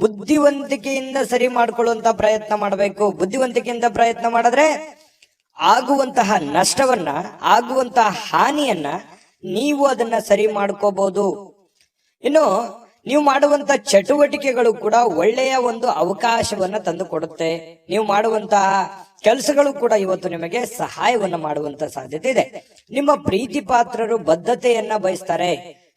ಬುದ್ಧಿವಂತಿಕೆಯಿಂದ ಸರಿ ಮಾಡ್ಕೊಳ್ಳುವಂತ ಪ್ರಯತ್ನ ಮಾಡಬೇಕು. ಬುದ್ಧಿವಂತಿಕೆಯಿಂದ ಪ್ರಯತ್ನ ಮಾಡಿದ್ರೆ ಆಗುವಂತಹ ನಷ್ಟವನ್ನ, ಆಗುವಂತಹ ಹಾನಿಯನ್ನ ನೀವು ಅದನ್ನ ಸರಿ ಮಾಡ್ಕೋಬಹುದು. ಇನ್ನು ನೀವು ಮಾಡುವಂತ ಚಟುವಟಿಕೆಗಳು ಕೂಡ ಒಳ್ಳೆಯ ಒಂದು ಅವಕಾಶವನ್ನ ತಂದು ಕೊಡುತ್ತೆ. ನೀವು ಮಾಡುವಂತಹ ಕೆಲಸಗಳು ಕೂಡ ಇವತ್ತು ನಿಮಗೆ ಸಹಾಯವನ್ನ ಮಾಡುವಂತ ಸಾಧ್ಯತೆ ಇದೆ. ನಿಮ್ಮ ಪ್ರೀತಿ ಪಾತ್ರರು ಬದ್ಧತೆಯನ್ನ ಬಯಸ್ತಾರೆ.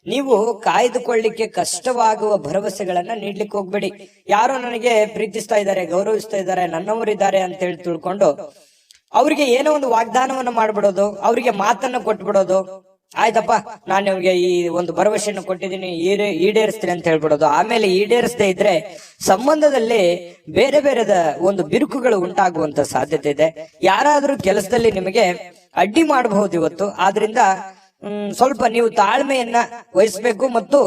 ನೀವು ಕಾಯ್ದುಕೊಳ್ಳಿಕ್ಕೆ ಕಷ್ಟವಾಗುವ ಭರವಸೆಗಳನ್ನ ನೀಡ್ಲಿಕ್ಕೆ ಹೋಗ್ಬೇಡಿ. ಯಾರೋ ನನಗೆ ಪ್ರೀತಿಸ್ತಾ ಇದ್ದಾರೆ, ಗೌರವಿಸ್ತಾ ಇದ್ದಾರೆ, ನನ್ನವರಿದ್ದಾರೆ ಅಂತ ಹೇಳಿ ತಿಳ್ಕೊಂಡು ಅವ್ರಿಗೆ ಏನೋ ಒಂದು ವಾಗ್ದಾನವನ್ನ ಮಾಡ್ಬಿಡೋದು, ಅವ್ರಿಗೆ ಮಾತನ್ನ ಕೊಟ್ಬಿಡೋದು. ಆಯ್ತಪ್ಪ, ನಾನು ನಿಮ್ಗೆ ಈ ಒಂದು ಭರವಸೆಯನ್ನು ಕೊಟ್ಟಿದ್ದೀನಿ, ಈಡೇರಿಸ್ತೀನಿ ಅಂತ ಹೇಳ್ಬಿಡೋದು. ಆಮೇಲೆ ಈಡೇರಿಸದೇ ಇದ್ರೆ ಸಂಬಂಧದಲ್ಲಿ ಬೇರೆ ಬೇರೆದ ಒಂದು ಬಿರುಕುಗಳು ಉಂಟಾಗುವಂತ ಸಾಧ್ಯತೆ ಇದೆ. ಯಾರಾದ್ರೂ ಕೆಲಸದಲ್ಲಿ ನಿಮಗೆ ಅಡ್ಡಿ ಮಾಡಬಹುದು ಇವತ್ತು. ಆದ್ರಿಂದ ಸ್ವಲ್ಪ ನೀವು ತಾಳ್ಮೆಯನ್ನ ವಹಿಸ್ಬೇಕು ಮತ್ತು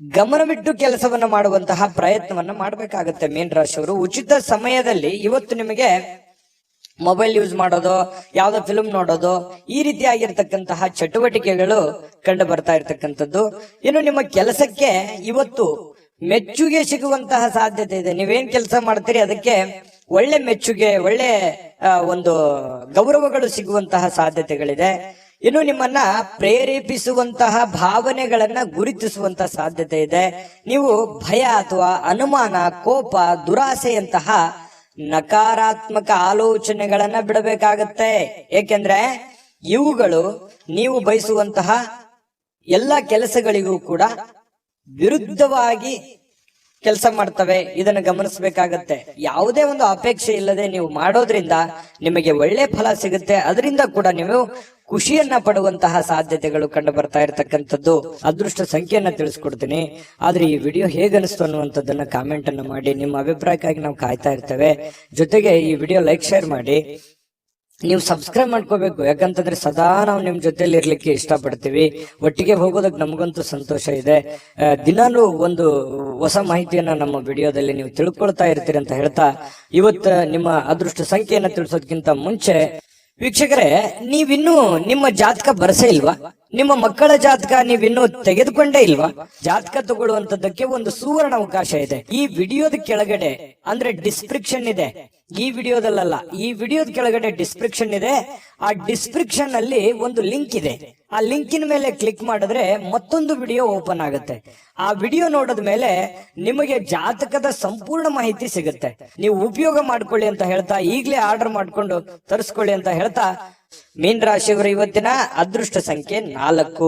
ಗಮನವಿಟ್ಟು ಕೆಲಸವನ್ನ ಮಾಡುವಂತಹ ಪ್ರಯತ್ನವನ್ನ ಮಾಡ್ಬೇಕಾಗತ್ತೆ. ಮೀನ ರಾಶಿಯವರು ಉಚಿತ ಸಮಯದಲ್ಲಿ ಇವತ್ತು ನಿಮಗೆ ಮೊಬೈಲ್ ಯೂಸ್ ಮಾಡೋದು, ಯಾವ್ದೋ ಫಿಲ್ಮ್ ನೋಡೋದು, ಈ ರೀತಿಯಾಗಿರ್ತಕ್ಕಂತಹ ಚಟುವಟಿಕೆಗಳು ಕಂಡು ಬರ್ತಾ ಇರ್ತಕ್ಕಂಥದ್ದು. ಇನ್ನು ನಿಮ್ಮ ಕೆಲಸಕ್ಕೆ ಇವತ್ತು ಮೆಚ್ಚುಗೆ ಸಿಗುವಂತಹ ಸಾಧ್ಯತೆ ಇದೆ. ನೀವೇನ್ ಕೆಲಸ ಮಾಡ್ತೀರಿ ಅದಕ್ಕೆ ಒಳ್ಳೆ ಮೆಚ್ಚುಗೆ, ಒಳ್ಳೆ ಒಂದು ಗೌರವಗಳು ಸಿಗುವಂತಹ ಸಾಧ್ಯತೆಗಳಿದೆ. ಇನ್ನು ನಿಮ್ಮನ್ನ ಪ್ರೇರೇಪಿಸುವಂತಹ ಭಾವನೆಗಳನ್ನ ಗುರುತಿಸುವಂತಹ ಸಾಧ್ಯತೆ ಇದೆ. ನೀವು ಭಯ ಅಥವಾ ಅನುಮಾನ, ಕೋಪ, ದುರಾಸೆಯಂತಹ ನಕಾರಾತ್ಮಕ ಆಲೋಚನೆಗಳನ್ನ ಬಿಡಬೇಕಾಗತ್ತೆ. ಏಕೆಂದ್ರೆ ಇವುಗಳು ನೀವು ಬಯಸುವಂತಹ ಎಲ್ಲ ಕೆಲಸಗಳಿಗೂ ಕೂಡ ವಿರುದ್ಧವಾಗಿ ಕೆಲಸ ಮಾಡ್ತವೆ. ಇದನ್ನು ಗಮನಿಸಬೇಕಾಗತ್ತೆ. ಯಾವುದೇ ಒಂದು ಅಪೇಕ್ಷೆ ಇಲ್ಲದೆ ನೀವು ಮಾಡೋದ್ರಿಂದ ನಿಮಗೆ ಒಳ್ಳೆ ಫಲ ಸಿಗುತ್ತೆ. ಅದರಿಂದ ಕೂಡ ನೀವು ಖುಷಿಯನ್ನ ಪಡುವಂತಹ ಸಾಧ್ಯತೆಗಳು ಕಂಡು ಬರ್ತಾ ಇರತಕ್ಕಂಥದ್ದು. ಅದೃಷ್ಟ ಸಂಖ್ಯೆಯನ್ನ ತಿಳಿಸ್ಕೊಡ್ತೀನಿ. ಆದ್ರೆ ಈ ವಿಡಿಯೋ ಹೇಗನಿಸ್ತು ಅನ್ನುವಂಥದ್ದನ್ನ ಕಾಮೆಂಟ್ ಅನ್ನ ಮಾಡಿ. ನಿಮ್ಮ ಅಭಿಪ್ರಾಯಕ್ಕಾಗಿ ನಾವು ಕಾಯ್ತಾ ಇರ್ತೇವೆ. ಜೊತೆಗೆ ಈ ವಿಡಿಯೋ ಲೈಕ್, ಶೇರ್ ಮಾಡಿ. ನೀವು ಸಬ್ಸ್ಕ್ರೈಬ್ ಮಾಡ್ಕೋಬೇಕು. ಯಾಕಂತಂದ್ರೆ ಸದಾ ನಾವು ನಿಮ್ ಜೊತೆಲಿ ಇರ್ಲಿಕ್ಕೆ ಇಷ್ಟಪಡ್ತೀವಿ. ಒಟ್ಟಿಗೆ ಹೋಗೋದಕ್ಕೆ ನಮಗಂತೂ ಸಂತೋಷ ಇದೆ. ದಿನಾನು ಒಂದು ಹೊಸ ಮಾಹಿತಿಯನ್ನ ನಮ್ಮ ವಿಡಿಯೋದಲ್ಲಿ ನೀವು ತಿಳ್ಕೊಳ್ತಾ ಇರ್ತೀರಿ ಅಂತ ಹೇಳ್ತಾ, ಇವತ್ತು ನಿಮ್ಮ ಅದೃಷ್ಟ ಸಂಖ್ಯೆಯನ್ನ ತಿಳಿಸೋದಕ್ಕಿಂತ ಮುಂಚೆ ವೀಕ್ಷಕರೇ, ನೀವಿನ್ನೂ ನಿಮ್ಮ ಜಾತಕ ಬರಸೇ ಇಲ್ವಾ? ನಿಮ್ಮ ಮಕ್ಕಳ ಜಾತಕ ನೀವಿನ್ನೂ ತೆಗೆದುಕೊಂಡೇ ಇಲ್ವಾ? ಜಾತಕ ತಗೊಳ್ಳುವಂತದ್ದಕ್ಕೆ ಒಂದು ಸುವರ್ಣ ಅವಕಾಶ ಇದೆ. ಈ ವಿಡಿಯೋದ ಕೆಳಗಡೆ ಅಂದ್ರೆ ಡಿಸ್ಕ್ರಿಪ್ಷನ್ ಇದೆ. ಈ ವಿಡಿಯೋದಲ್ಲ, ಈ ವಿಡಿಯೋದ ಕೆಳಗಡೆ ಡಿಸ್ಕ್ರಿಪ್ಷನ್ ಇದೆ. ಆ ಡಿಸ್ಕ್ರಿಪ್ಷನ್ ಅಲ್ಲಿ ಒಂದು ಲಿಂಕ್ ಇದೆ. ಆ ಲಿಂಕಿನ ಮೇಲೆ ಕ್ಲಿಕ್ ಮಾಡಿದ್ರೆ ಮತ್ತೊಂದು ವಿಡಿಯೋ ಓಪನ್ ಆಗುತ್ತೆ. ಆ ವಿಡಿಯೋ ನೋಡಿದ ಮೇಲೆ ನಿಮಗೆ ಜಾತಕದ ಸಂಪೂರ್ಣ ಮಾಹಿತಿ ಸಿಗುತ್ತೆ. ನೀವು ಉಪಯೋಗ ಮಾಡ್ಕೊಳ್ಳಿ ಅಂತ ಹೇಳ್ತಾ, ಈಗಲೇ ಆರ್ಡರ್ ಮಾಡ್ಕೊಂಡು ತರಿಸ್ಕೊಳ್ಳಿ ಅಂತ ಹೇಳ್ತಾ, ಮೀನ ರಾಶಿಯವರು ಇವತ್ತಿನ ಅದೃಷ್ಟ ಸಂಖ್ಯೆ 4.